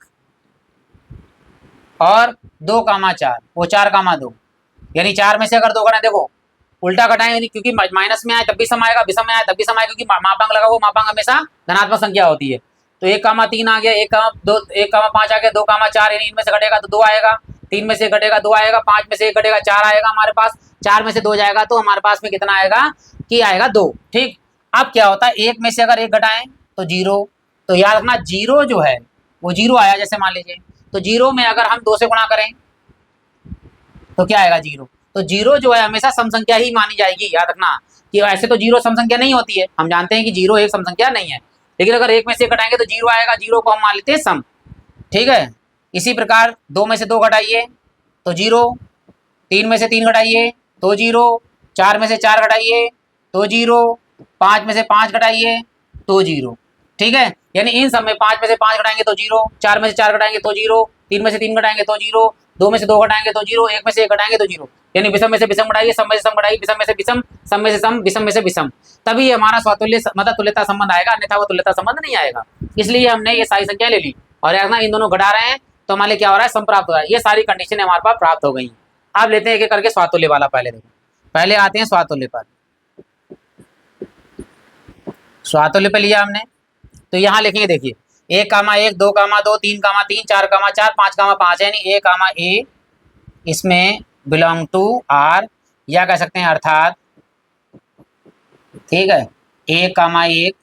और 2, 4, वो 4, 2, यानी 4 में से अगर 2 घटाएं, देखो उल्टा घटाएं, यानी क्योंकि माइनस में आए तब भी सम आएगा, विषम में आए तब भी सम आएगा, क्योंकि मापांक लगा हुआ, मापांक हमेशा धनात्मक संख्या होती है। तो 1, 3 आ गया, 1, 5 आ गया, 2, 4, यानी इनमें से घटेगा तो 2 आएगा, 3 में से घटेगा 2 आएगा, 5 में से 1 घटेगा 4 आएगा हमारे पास, 4 में से 2 जाएगा तो हमारे पास में कितना आएगा, कि आएगा 2, ठीक। अब क्या होता है, 1 में से अगर 1 घटाएं तो 0, तो याद रखना 0 जो है वो 0 आया, जैसे मान लीजिए, तो 0 में अगर हम 2 से गुणा करें तो क्या आएगा, 0। तो 0 जो है हमेशा सम संख्या ही मानी जाएगी। याद रखना कि ऐसे तो 0 सम संख्या नहीं होती है, हम जानते हैं कि 0 एक सम संख्या नहीं है, लेकिन अगर 1 में से घटाएंगे तो 0 आएगा, 0 को हम मान लेते हैं सम, ठीक है। इसी प्रकार 2 में से 2 घटाइए तो 0, 3 में से 3 घटाइए तो 0, 4 में से 4 घटाइए तो 0, 5 में से 5 घटाइए तो 0, ठीक है। यानी इन सब में 5 में से 5 घटाएंगे तो 0, 4 में से 4 घटाएंगे तो 0, 3 में से 3 घटाएंगे तो 0, 2 में से 2 घटाएंगे तो 0, 1 में से 1 घटाएंगे तो 0, यानी विषम में से विषम घटाइए, सम में से सम घटाइए, विषम में से विषम, सम में से सम, विषम में से विषम, तभी हमारा स्वातुल्य मतलब तुल्यता संबंध आएगा, अन्यथा वो तुल्यता संबंध नहीं आएगा। इसलिए हमने ये सारी संख्या ले ली और यहाँ इन दोनों घटा रहे हैं तो हमारे क्या हो रहा है, सम प्राप्त हो रहा है। ये सारी कंडीशन हमारे पास प्राप्त हो गई। अब लेते हैं एक एक करके स्वातुल्य वाला। पहले देखो, पहले आते हैं स्वातुल्य पर। स्वातुल्य पे लिया हमने, तो यहाँ लिखेंगे, देखिए 1, 2, 2, 3, 3, 4, 4, 5, 5 है, यानी A, इसमें बिलोंग टू आर, या कह सकते हैं अर्थात, ठीक है, 1,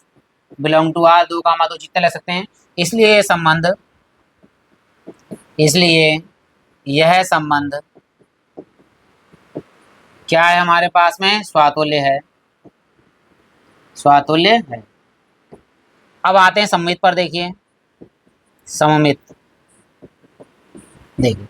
बिलोंग टू आर, 2, 2 जितने ले सकते हैं। इसलिए संबंध, इसलिए यह संबंध क्या है हमारे पास में, स्वातुल्य है, स्वातुल्य है। अब आते हैं सममित पर, देखिए सममित, देखिए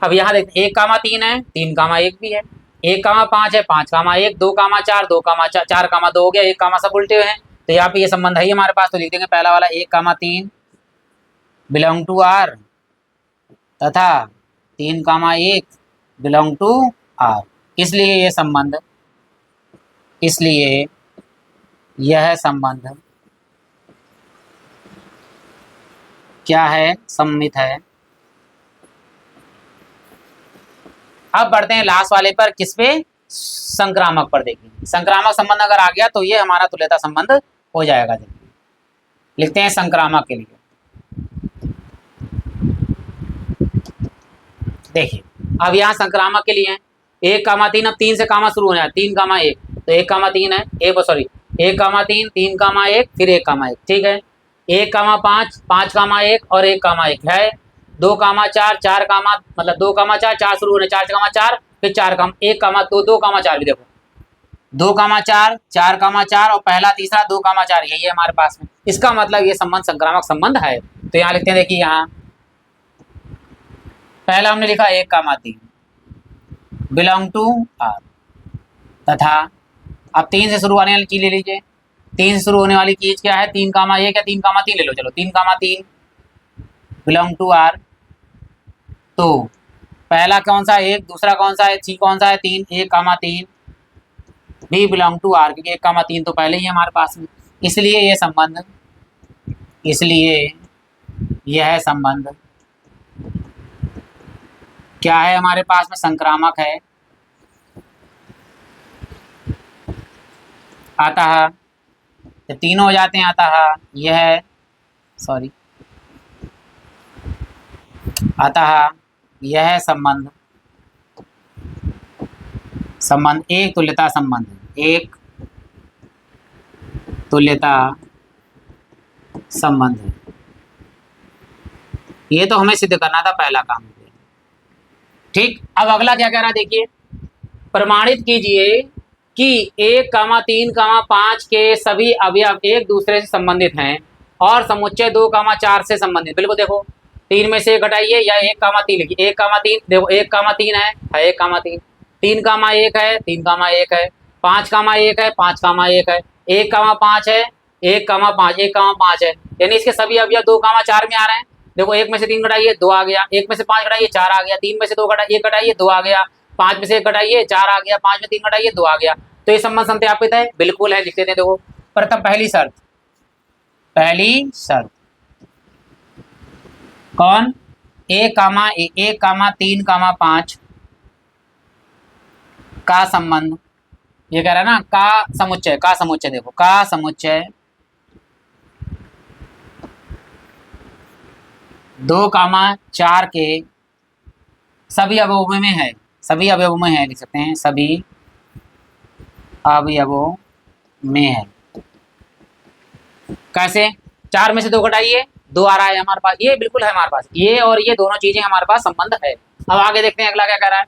अब यहाँ देखते 1, 3 है, 3, 1 भी है, 1, 5 है, 5, 1, 2, 4, 2, 4, 4, 2 हो गया, 1, सब उल्टे हुए हैं, तो यहाँ पे ये संबंध है ही हमारे पास, तो लिख देंगे पहला वाला 1, 3 बिलोंग टू आर तथा 3, 1 बिलोंग टू आर। इसलिए ये संबंध, इसलिए यह संबंध क्या है, सममित है। अब बढ़ते हैं लास्ट वाले पर, किस पे, संक्रामक पर। देखिए संक्रामक संबंध अगर आ गया तो ये हमारा तुल्यता संबंध हो जाएगा। देखिए लिखते हैं संक्रामक के लिए, देखिए अब यहाँ संक्रामक के लिए 1, 3, अब 3 से कामा शुरू होना है, 3, 1, तो 1, 3 है, 1, 3, 1, फिर 1, ठीक है, 1, 5, 5, 1 और 1, है, 2, 4, 4, मतलब 2, 4, 4 शुरू होने, 4, 4, फिर 4, 1, 2, 2, 4 भी देखो, 2, 4, 4, 4 और पहला तीसरा 2, 4, यही है हमारे पास में। इसका मतलब ये संबंध संक्रामक संबंध है। तो यहाँ लिखते हैं, देखिए यहाँ पहला हमने लिखा 1, 3 बिलोंग टू आर, तथा अब 3 से शुरू होने वाली चीज ले लीजिए, 3 से शुरू होने वाली चीज क्या है, 3, 1 या 3, 3 ले लो, चलो 3, 3 बिलोंग टू आर। तो पहला कौन सा 1, दूसरा कौन सा है, कौन सा है 3, 1, 3 भी बिलोंग टू आर, क्योंकि 1, 3 तो पहले ही हमारे पास में। इसलिए ये संबंध, इसलिए यह संबंध क्या है हमारे पास में, संक्रामक है। अतः जब तीनों हो जाते हैं, अतः यह, सॉरी, अतः यह संबंध, संबंध एक तुल्यता संबंध है, एक तुल्यता संबंध है। ये तो हमें सिद्ध करना था, पहला काम। ठीक, अब अगला क्या कह रहा है, देखिए प्रमाणित कीजिए कि 1, 3, 5 के सभी अवयव एक दूसरे से संबंधित हैं और समुच्चय 2, 4 से संबंधित। बिल्कुल देखो 3 में से घटाइए, या 1, 3 लिखिए, 1, 3 देखो 1, 3 है 1, 3, 3, 1 है 3, 1 है, 5, 1 है 5, 1 है, 1, 5 है 1, 5 1, 5 है, यानी इसके सभी अवयव 2, 4 में आ रहे हैं। देखो 1 में से 3 घटाइए 2 आ गया, 1 में से 5 घटाइए 4 आ गया, 3 में से 2 घटाइए 1 घटाइए 2 आ गया, 5 में से 1 घटाइए 4 आ गया, 5 में 3 घटाइए 2 आ गया। तो ये संबंध सत्यापित है, बिल्कुल है, लिख देते हैं। देखो प्रथम पहली शर्त, पहली शर्त कौन, 1, 3, 5 का संबंध, ये कह रहा है ना, का समुच्चय, का समुच्चय, देखो का समुच्चय 2, 4 के सभी अवयवों में है, सभी अवयवों में है, लिख सकते हैं सभी अवयवों में है। कैसे, 4 में से 2 घटाइए 2 आ रहा है हमारे पास, ये बिल्कुल है हमारे पास, ये और ये दोनों चीजें हमारे पास संबंध है। अब आगे देखते हैं अगला क्या कह रहा है,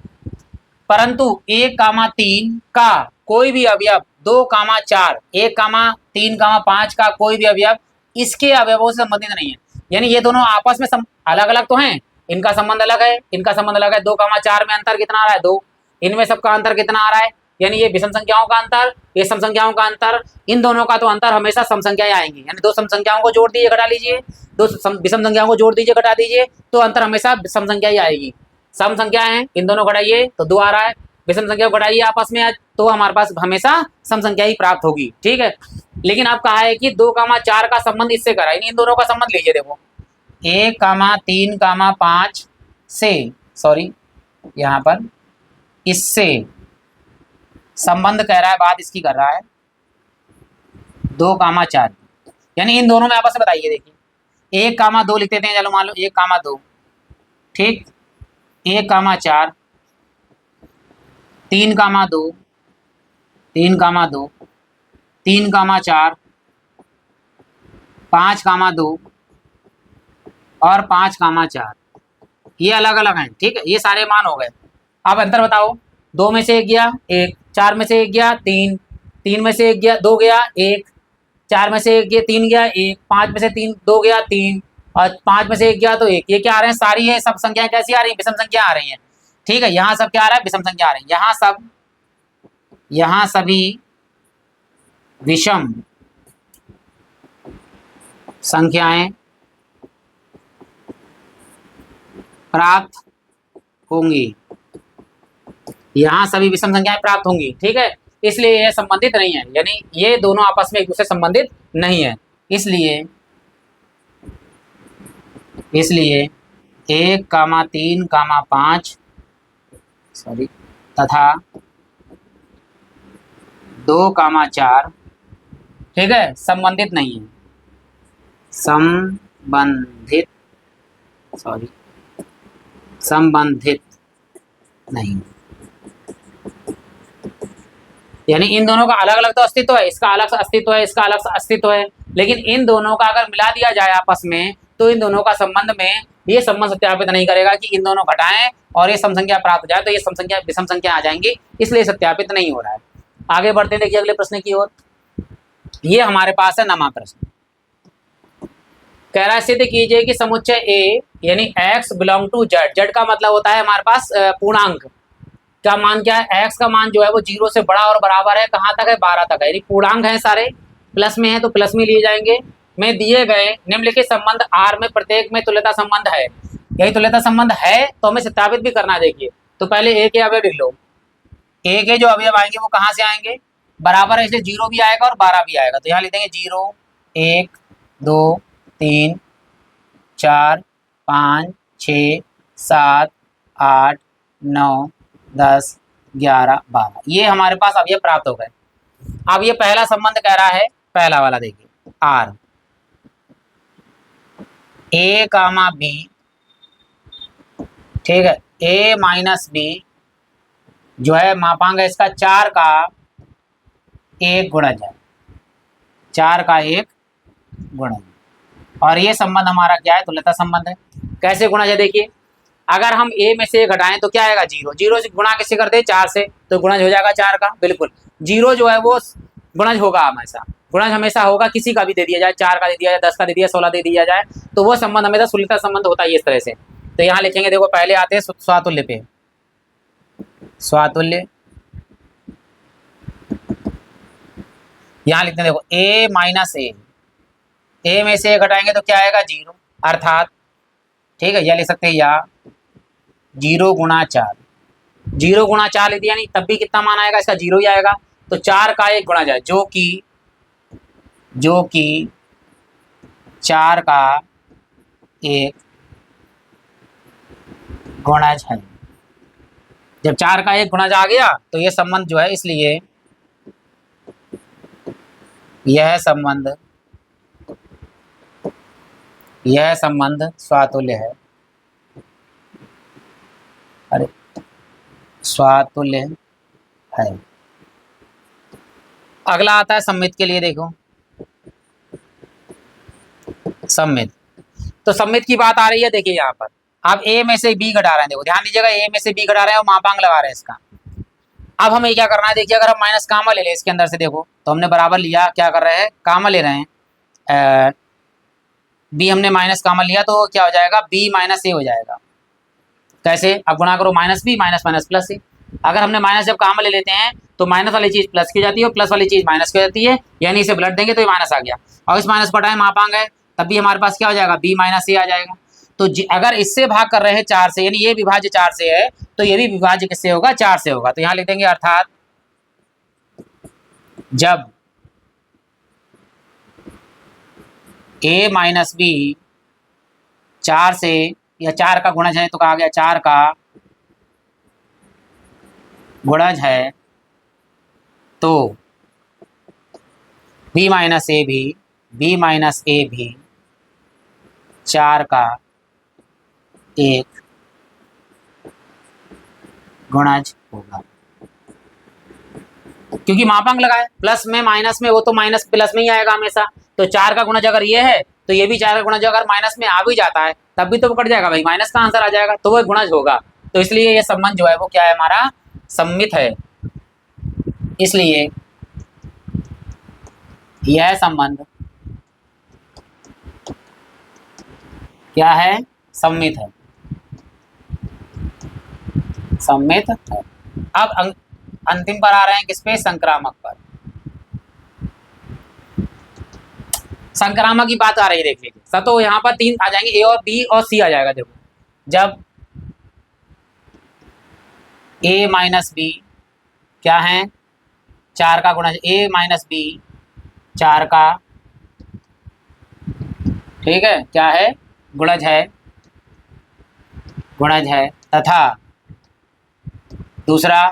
परंतु 1, 3 का कोई भी अवयव 2, 4 1, 3, 5 का कोई भी अवयव इसके अवयवों से संबंधित नहीं है। यानी ये दोनों आपस में अलग अलग तो हैं, इनका संबंध अलग है, इनका संबंध अलग है। 2, 4 में अंतर कितना आ रहा है, 2, इनमें सबका अंतर कितना आ रहा है, यानी ये विषम संख्याओं का अंतर, ये सम संख्याओं का अंतर, इन दोनों का तो अंतर हमेशा सम संख्याएं आएंगी। यानी 2 सम संख्याओं को जोड़ दीजिए घटा लीजिए, 2 विषम संख्याओं को जोड़ दीजिए घटा दीजिए, तो अंतर हमेशा सम संख्या ही आएगी। सम संख्या है, इन दोनों घटाइए तो 2 आ रहा है, विषम संख्या को घटाइए आपस में तो हमारे पास हमेशा सम संख्या ही प्राप्त होगी। ठीक है, लेकिन अब कहा है कि 2, 4 का संबंध इससे करा, इन दोनों का संबंध लीजिए। देखो 1, 3, 5 से, सॉरी यहाँ पर इससे संबंध कह रहा है, बात इसकी कर रहा है 2, 4, यानी इन दोनों में आपस में बताइए। देखिए 1,2 लिख देते हैं, चलो मान लो 1,2, ठीक, 1,4, 3,2, 3,2, 3,4, 5,2 और 5,4, ये अलग अलग हैं, ठीक है, ये सारे मान हो गए। अब अंतर बताओ, 2 में से 1 गया 1, 4 में से 1 गया 3, 3 में से 1 गया 2 गया 1, 4 में से 1 गया 3 गया 1, 5 में से 3 2 गया 3 और 5 में से 1 गया तो 1। ये क्या आ रहे हैं, सारी है सब संख्याएं कैसी आ रही है, विषम संख्या आ रही हैं, ठीक है। यहाँ सब क्या आ रहा है, विषम संख्या आ रही है, यहाँ सभी विषम संख्याएं प्राप्त होंगी, यहाँ सभी विषम संख्याएं प्राप्त होंगी, ठीक है। इसलिए ये संबंधित नहीं है, यानी ये दोनों आपस में एक दूसरे संबंधित नहीं है। इसलिए 1,3,5 सॉरी तथा 2,4 ठीक है, संबंधित नहीं है, संबंधित नहीं, यानी इन दोनों का अलग अलग तो अस्तित्व है, इसका अलग अस्तित्व है, इसका अलग अस्तित्व है, लेकिन इन दोनों का अगर मिला दिया जाए आपस में तो इन दोनों का संबंध में ये संबंध सत्यापित नहीं करेगा कि इन दोनों घटाएं और ये सम संख्या प्राप्त हो जाए तो ये सम संख्या विषम संख्या आ जाएंगी, इसलिए सत्यापित नहीं हो रहा है। आगे बढ़ते हैं, देखिए अगले प्रश्न की ओर। ये हमारे पास है नमा प्रश्न, कह रहा है सिद्ध कीजिए कि समुच्चय ए यानी x belong to Z, Z का मतलब होता है हमारे पास पूर्णांक का मान क्या है, x का मान जो है वो 0 से बड़ा और बराबर है, कहाँ तक है 12 तक है, यानी पूर्णांक है सारे, प्लस में है तो प्लस में लिए जाएंगे। में दिए गए निम्नलिखित संबंध R में प्रत्येक में तुल्यता संबंध है, यही तुल्यता संबंध है तो हमें सत्यापित भी करना है। देखिए तो पहले ए के अवयव लिख लो, ए के जो अवयव आएंगे वो कहाँ से आएंगे, बराबर है, इसलिए 0 भी आएगा और 12 भी आएगा, तो यहाँ लिख देंगे 0 1 2 3 4 5 6 7 8 9 10 11 12, ये हमारे पास अब ये प्राप्त हो गए। अब ये पहला संबंध कह रहा है, पहला वाला देखिए आर, ए कामा बी, ठीक है, ए माइनस बी जो है मापांक है इसका 4 का 1 गुणज है, 4 का 1 गुणज, और ये संबंध हमारा क्या है, तुल्यता संबंध है। कैसे गुणज है, देखिए अगर हम a में से घटाएं तो क्या आएगा 0, 0 से गुणा किससे करते हैं 4 से, तो गुणज हो जाएगा 4 का, बिल्कुल 0 जो है वो गुणज होगा हमेशा, गुणज हमेशा होगा, किसी का भी दे दिया जाए, 4 का दे दिया जाए, 10 का दे दिया, 16 दे दिया जाए, तो वो संबंध हमेशा तुल्यता संबंध होता है इस तरह से। तो यहाँ लिखेंगे, देखो पहले आते हैं स्वातुल्य पे, स्वातुल्य यहाँ लिखते हैं, देखो a माइनस ए में से घटाएंगे तो क्या आएगा 0, अर्थात ठीक है, यह लिख सकते हैं या 0 गुणा 4, 0 गुणा 4 लिख दिया, नहीं तब भी कितना मान आएगा इसका 0 ही आएगा, तो 4 का 1 गुणा जाए जो कि 4 का 1 गुणज है। जब 4 का 1 गुणज आ गया तो ये संबंध जो है, इसलिए यह संबंध स्वातुल्य है, अरे स्वातुल्य है। अगला आता है सम्मित के लिए, देखो सम्मित, तो सम्मित की बात आ रही है, देखिए यहाँ पर आप a में से b घटा रहे हैं, देखो ध्यान दीजिएगा, a में से b घटा रहे हैं और मापांक लगा रहे हैं इसका। अब हमें क्या करना है, देखिए अगर हम माइनस कामा ले लें इसके अंदर से, देखो तो हमने बराबर लिया, क्या कर रहे हैं कामा ले रहे हैं, b हमने माइनस कामा लिया तो क्या हो जाएगा b माइनस ए हो जाएगा। कैसे, अब गुणा करो minus B minus minus plus A, अगर हमने माइनस जब कामा ले लेते हैं तो माइनस वाली चीज प्लस की जाती है और प्लस वाली चीज माइनस की जाती है, यानी इसे ब्लड देंगे तो ये माइनस आ गया, और इस माइनस पर टाइम मापांक है तब भी हमारे पास क्या हो जाएगा b माइनस ए आ जाएगा। तो अगर इससे भाग कर रहे हैं 4 से, यानी ये विभाज्य 4 से है तो ये भी विभाज्य किससे होगा 4 से होगा, तो यहाँ लिख देंगे अर्थात जब a माइनस बी 4 से या 4 का गुणज है, तो कहा गया 4 का गुणज है तो b माइनस ए भी 4 का एक गुणज होगा, क्योंकि मापांक लगा है प्लस में माइनस में, वो तो माइनस प्लस में ही आएगा हमेशा। तो 4 का गुणज अगर ये है तो ये भी 4 का गुणज अगर माइनस में आ भी जाता है तब भी तो वो कट जाएगा भाई, माइनस का आंसर आ जाएगा, तो वो गुणज होगा। तो इसलिए ये संबंध जो है वो क्या है, हमारा सममित है। इसलिए यह संबंध क्या है, सममित है, सममित है। अब अंतिम पर आ रहे हैं किस पे, संक्रामक पर। संक्रामक की बात आ रही है, देख लीजिए सब तो यहाँ पर 3 आ जाएंगे, ए और बी और सी आ जाएगा। देखो जब ए माइनस बी क्या है, 4 का गुणज, ए माइनस बी 4 का, ठीक है, क्या है, गुणज है, गुणज है, तथा दूसरा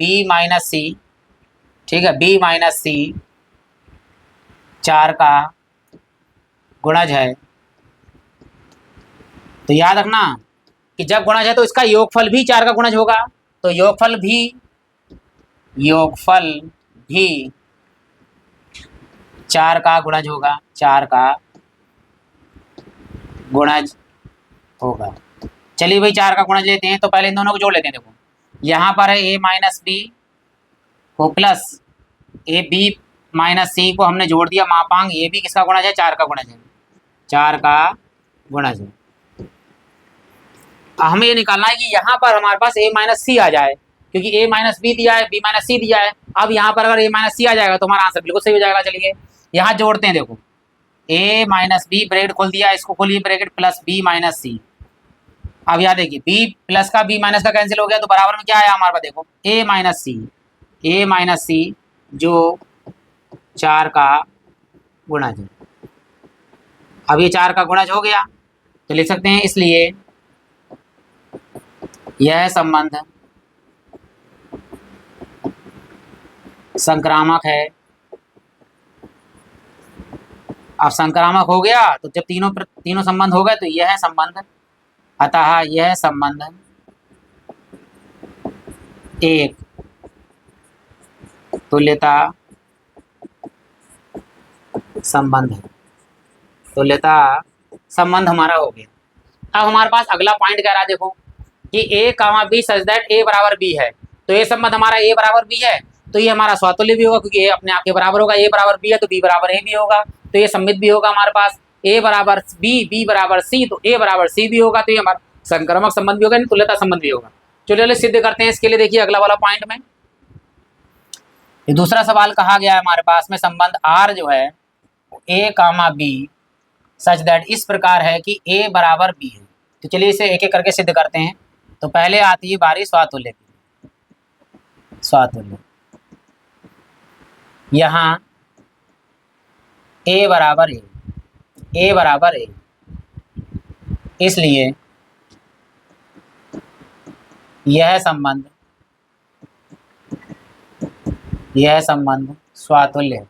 बी माइनस सी, ठीक है, बी माइनस सी 4 का गुणज है। तो याद रखना कि जब गुणज है तो इसका योगफल भी 4 का गुणज होगा, तो योगफल भी 4 का गुणज होगा, 4 का गुणज होगा। चलिए भाई 4 का गुणज लेते हैं, तो पहले इन दोनों को जोड़ लेते हैं। देखो यहाँ पर है ए माइनस बी को प्लस ए बी माइनस सी को हमने जोड़ दिया, मापांक ये भी किसका गुणज है, 4 का गुणज है, 4 का गुणज है। हमें ये निकालना है कि यहाँ पर हमारे पास ए माइनस सी आ जाए, क्योंकि ए माइनस बी दिया है, बी माइनस सी दिया है। अब यहाँ पर अगर ए माइनस सी आ जाएगा तो हमारा आंसर बिल्कुल सही हो जाएगा। चलिए यहाँ जोड़ते हैं। देखो ए माइनस बी ब्रैकेट खोल दिया, इसको खोलिए ब्रैकेट, प्लस बी माइनस सी। अब यहाँ देखिए बी प्लस का बी माइनस का कैंसिल हो गया, तो बराबर में क्या आया हमारे पास, देखो ए माइनस सी जो 4 का गुणज है। अब ये 4 का गुणज हो गया तो लिख सकते हैं, इसलिए यह संबंध संक्रामक है। अब संक्रामक हो गया तो जब तीनों संबंध हो गए तो यह संबंध, अतः यह संबंध एक तुल्यता संबंध है, तुल्यता संबंध हमारा हो गया। अब हमारे पास अगला पॉइंट कह रहा है, देखो कि ए कामा बी सच दैट ए बराबर बी है। तो ये संबंध हमारा ए बराबर बी है, तो ये हमारा स्वतुल्य भी होगा, क्योंकि ए अपने आप के बराबर होगा, ए बराबर बी है तो बी बराबर ए भी होगा, तो ये सममित भी होगा हमारे पास। ए बराबर बी, बी बराबर सी, तो ए बराबर सी भी होगा, तो ये हमारा संक्रामक संबंध भी होगा, तुल्यता संबंध भी होगा। चलिए सिद्ध करते हैं इसके लिए। देखिए अगला वाला पॉइंट में ये दूसरा सवाल कहा गया है हमारे पास में, संबंध आर जो है ए कामा बी सच दैट इस प्रकार है कि ए बराबर बी है। तो चलिए इसे एक एक करके सिद्ध करते हैं। तो पहले आती है बारी स्वातुल्य की। स्वातुल्य यहाँ ए बराबर ए, इसलिए यह संबंध स्वातुल्य है।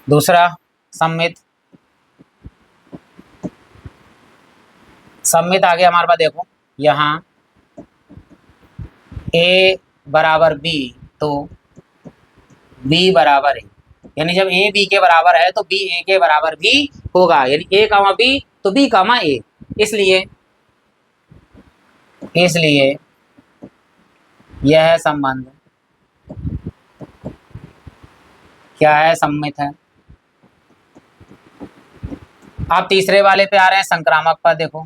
दूसरा सममित आ गया हमारे पास। देखो यहाँ ए बराबर बी तो बी बराबर ए, यानी जब ए बी के बराबर है तो बी ए के बराबर भी होगा, यानी ए कामा बी तो बी कामा ए, इसलिए यह संबंध क्या है, सम्मित है। आप तीसरे वाले पे आ रहे हैं, संक्रामक पर। देखो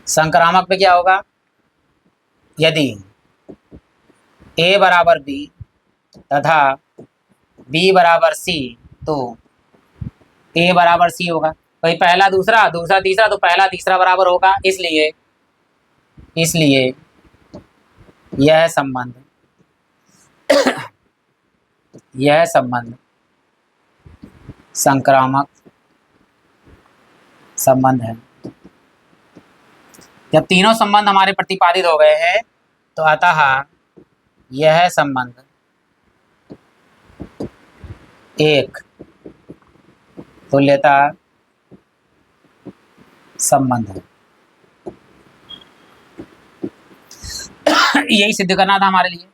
संक्रामक पे क्या होगा, यदि ए बराबर बी तथा बी बराबर सी तो ए बराबर सी होगा। भाई पहला दूसरा, दूसरा तीसरा, तो पहला तीसरा बराबर होगा, इसलिए यह संबंध संक्रामक संबंध है। जब तीनों संबंध हमारे प्रतिपादित हो गए हैं तो अतः यह संबंध एक तुल्यता संबंध है। यही सिद्ध करना था हमारे लिए।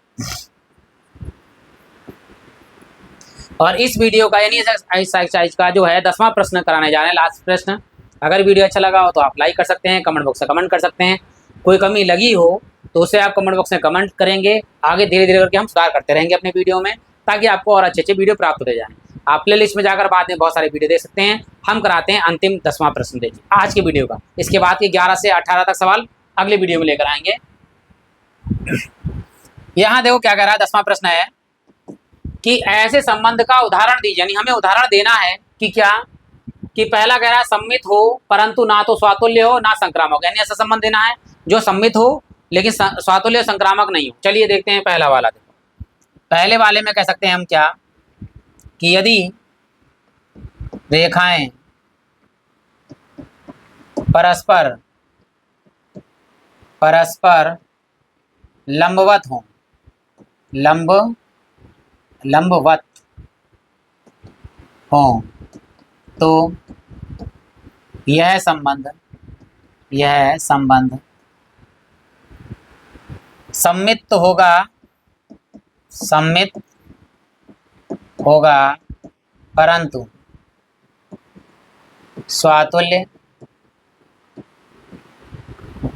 और इस वीडियो का यानी एक्सरसाइज का जो है 10वां प्रश्न कराने जा रहे हैं, लास्ट प्रश्न। अगर वीडियो अच्छा लगा हो तो आप लाइक कर सकते हैं, कमेंट बॉक्स में कमेंट कर सकते हैं। कोई कमी लगी हो तो उसे आप कमेंट बॉक्स में कमेंट करेंगे। आगे धीरे धीरे करके हम सुधार करते रहेंगे अपने वीडियो में, ताकि आपको और अच्छे अच्छे वीडियो प्राप्त होते जाएं। आप प्ले लिस्ट में जाकर बाद में बहुत सारे वीडियो देख सकते हैं। हम कराते हैं अंतिम 10वां प्रश्न। देखिए आज की वीडियो का, इसके बाद के 11 से 18 तक सवाल अगले वीडियो में लेकर आएंगे। यहाँ देखो क्या कह रहा है, 10वां प्रश्न है कि ऐसे संबंध का उदाहरण दीजिए। यानी हमें उदाहरण देना है कि क्या, कि पहला कह रहा है सम्मित हो परंतु ना तो स्वातुल्य हो ना संक्रामक। यानी ऐसा संबंध देना है जो सम्मित हो लेकिन स्वातुल्य संक्रामक नहीं हो। चलिए देखते हैं पहला वाला। देखो पहले वाले में कह सकते हैं हम क्या, कि यदि रेखाएं परस्पर लंबवत हों, लंबवत हों तो यह संबंध सम्मित होगा परंतु स्वातुल्य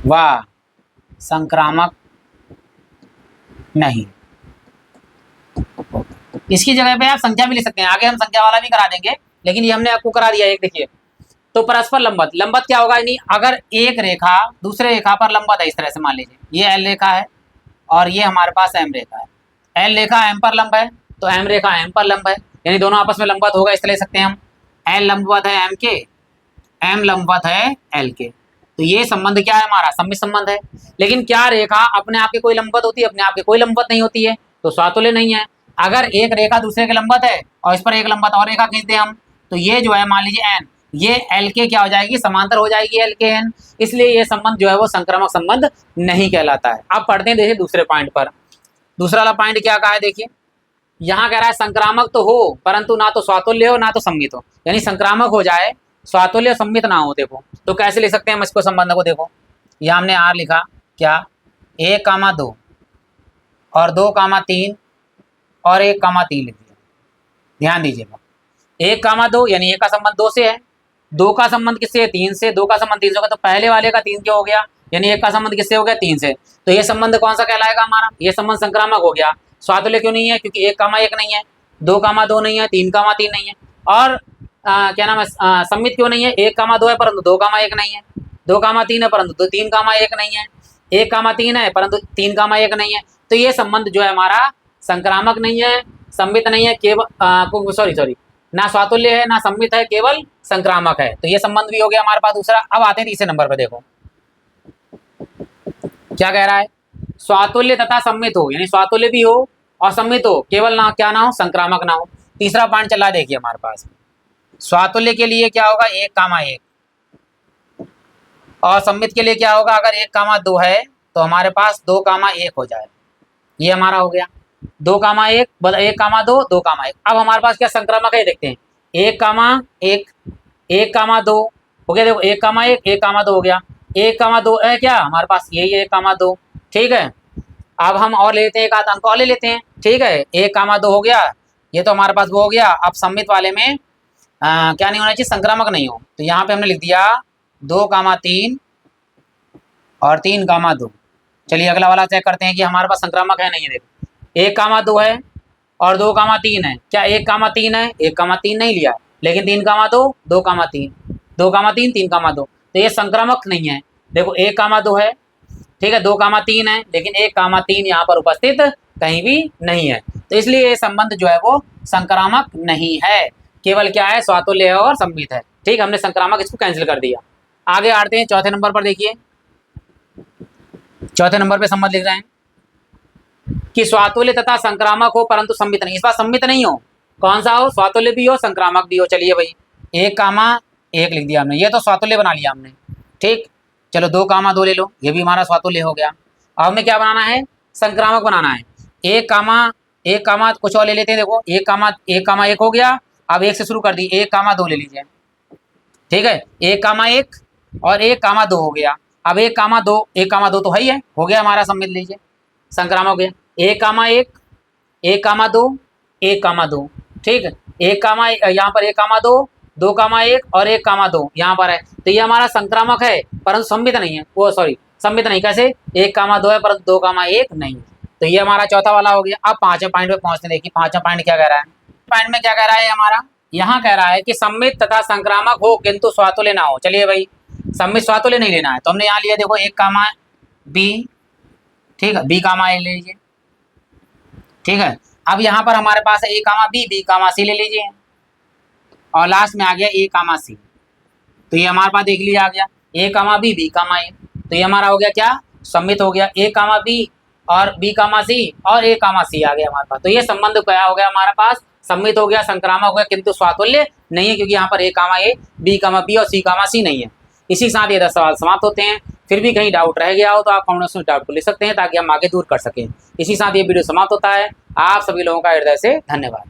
व संक्रामक नहीं। इसकी जगह पे आप संख्या भी ले सकते हैं, आगे हम संख्या वाला भी करा देंगे, लेकिन ये हमने आपको करा दिया एक। देखिए तो परस्पर लंबवत क्या होगा, यानी अगर एक रेखा दूसरे रेखा पर लंबवत है, इस तरह से मान लीजिए ये एल रेखा है और ये हमारे पास एम रेखा है। एल रेखा एम पर लंब है तो एम रेखा एम पर लंब है, यानी दोनों आपस में लंबवत होगा, इस तरह ले सकते हैं हम। एल लंबवत है एम के, एम लंबवत है एल के, तो ये संबंध क्या है हमारा, सम्मित संबंध है। लेकिन क्या रेखा अपने आप के कोई लंबवत होती है, अपने आप के कोई लंबवत नहीं होती है, तो स्वातुल्य नहीं है। अगर एक रेखा दूसरे के लंबवत है और इस पर एक लंबवत और रेखा खींचते हैं हम, तो ये जो है मान लीजिए एन, ये एल के क्या हो जाएगी, समांतर हो जाएगी एल के एन, इसलिए ये संबंध जो है वो संक्रामक संबंध नहीं कहलाता है। अब पढ़ते हैं देखिए दूसरे पॉइंट पर। दूसरा वाला पॉइंट क्या कहा है, देखिए यहाँ कह रहा है संक्रामक तो हो परंतु ना तो स्वातुल्य हो ना तो सम्मित हो, यानी संक्रामक हो जाए स्वातुल्य सम्मित ना हो। देखो तो कैसे लिख सकते हैं हम इसको संबंध को, देखो यहाँ हमने आर लिखा क्या, 1,2 और 2,3 और 1,3 लिख दिया। ध्यान दीजिएगा 1,2 यानी 1 का संबंध 2 से है, 2 का संबंध किससे है, 3 से, 2 का संबंध 3 से होगा, तो पहले वाले का 3 क्या हो गया, यानी 1 का संबंध किससे हो गया, 3 से। तो ये संबंध कौन सा कहलाएगा हमारा, ये संबंध संक्रामक हो गया। स्वातुल्य क्यों नहीं है, क्योंकि 1,1 नहीं है, 2,2 नहीं है, 3,3 नहीं है। और क्या नाम है, सम्मित क्यों नहीं है, 1,2 है परंतु 2,1 नहीं है, 2,3 है परंतु 3,1 नहीं है, 1,3 है परंतु 3,1 नहीं है। तो ये संबंध जो है हमारा संक्रामक नहीं है, सम्मित नहीं है, केवल सॉरी ना स्वातुल्य है ना सम्मित है, केवल संक्रामक है। तो ये संबंध भी हो गया हमारे पास दूसरा। अब आते हैं तीसरे नंबर पर। देखो क्या कह रहा है, स्वातुल्य तथा सम्मित हो, यानी स्वातुल्य भी हो और सम्मित हो, केवल ना क्या ना हो, संक्रामक ना हो। तीसरा पॉइंट चला देखिए हमारे पास, स्वातुल्य के लिए क्या होगा, 1,1 और सम्मित के लिए क्या होगा, अगर 1,2 है तो हमारे पास 2,1 हो जाए। ये हमारा हो गया 2,1 1,2 2,1। अब हमारे पास क्या संक्रामक है देखते हैं, 1,1 1,2 हो गया। देखो 1,1 1,2 हो गया, 1,2 है क्या हमारे पास, यही है 1,2, ठीक है। अब हम और लेते हैं, एक आध अंक और ले लेते हैं, ठीक है। 1,2 हो गया, ये तो हमारे पास वो हो गया। अब सम्मित वाले में क्या नहीं होना चाहिए, संक्रामक नहीं हो, तो यहाँ पे हमने लिख दिया 2,3 और 3,2। चलिए अगला वाला चेक करते हैं कि हमारे पास संक्रामक है नहीं है। देखो 1,2 है और 2,3 है, क्या 1,3 है, 1,3 नहीं लिया, लेकिन 3,2 2,3 2,3 3,2, तो ये संक्रामक नहीं है। देखो 1,2 है, ठीक है, 2,3 है, लेकिन 1,3 यहाँ पर उपस्थित कहीं भी नहीं है, तो इसलिए ये संबंध जो है वो संक्रामक नहीं है, केवल क्या है, स्वातुल्य और सम्मित है। ठीक, हमने संक्रामक इसको कैंसिल कर दिया। आगे आते हैं चौथे नंबर पर। देखिए चौथे नंबर पे संबंध लिख रहे हैं कि स्वातुल्य तथा संक्रामक हो परंतु सम्मित नहीं। इस बार सम्मित नहीं हो, कौन सा हो, स्वातुल्य भी हो संक्रामक भी हो। चलिए भाई 1,1 लिख दिया हमने, ये तो स्वातुल्य बना लिया हमने, ठीक। चलो 2,2 ले लो, ये भी हमारा स्वातुल्य हो गया। अब हमें क्या बनाना है, संक्रामक बनाना है। एक कामा कुछ और ले लेते हैं। देखो एक कामा एक हो गया, अब एक से शुरू कर दी, 1 कामा 2 ले लीजिए, ठीक है। 1 कामा 1 और 1 कामा 2 हो गया। अब 1 कामा 2, 1 कामा 2 तो है ही है, हो गया हमारा, सम्मित लीजिए, संक्रामक हो गया। 1 कामा 1, 1 कामा 2, 1 कामा 2, ठीक है। 1 कामा यहाँ पर 1 कामा 2, 2 कामा 1 और 1 कामा 2 यहाँ पर है, तो ये हमारा संक्रामक है परंतु सम्मित नहीं है, वो सॉरी सम्मित नहीं, कैसे 1 कामा 2 है परंतु 2 कामा 1 नहीं, तो ये हमारा चौथा वाला हो गया। अब 5वें पॉइंट पे पहुंचते, देखिए 5वां पॉइंट क्या कह रहा है। पॉइंट में क्या कह रहा है हमारा, यहाँ कह रहा है कि सम्मित तथा संक्रामक हो किंतु स्वातुल्य ना हो। चलिए भाई, सम्मित स्वातुल्य नहीं लेना है, तो हमने यहाँ लिया, देखो 1 कामा बी, ठीक है, बी कामा ए ले लीजिए, ठीक है। अब यहाँ पर हमारे पास है ए कामा बी, बी कामा सी ले लीजिए, और लास्ट में आ गया ए कामा सी, तो ये हमारे पास देख लीजिए आ गया ए कामा बी, बी कामा ए, तो ये हमारा हो गया क्या, सम्मित हो गया। ए कामा बी और बी कामा सी और ए कामा सी आ गया हमारे पास, तो ये संबंध क्या हो गया हमारे पास, सम्मित हो गया, संक्रामक हो गया, किंतु स्वातुल्य नहीं है, क्योंकि यहाँ पर ए कामा ए, बी कामा बी और सी कामा सी नहीं है। इसी के साथ ये 10 सवाल समाप्त होते हैं। फिर भी कहीं डाउट रह गया हो तो आप कमेंट्स में डाउट को लिख सकते हैं ताकि हम आगे दूर कर सकें। इसी साथ ये वीडियो समाप्त होता है। आप सभी लोगों का हृदय से धन्यवाद।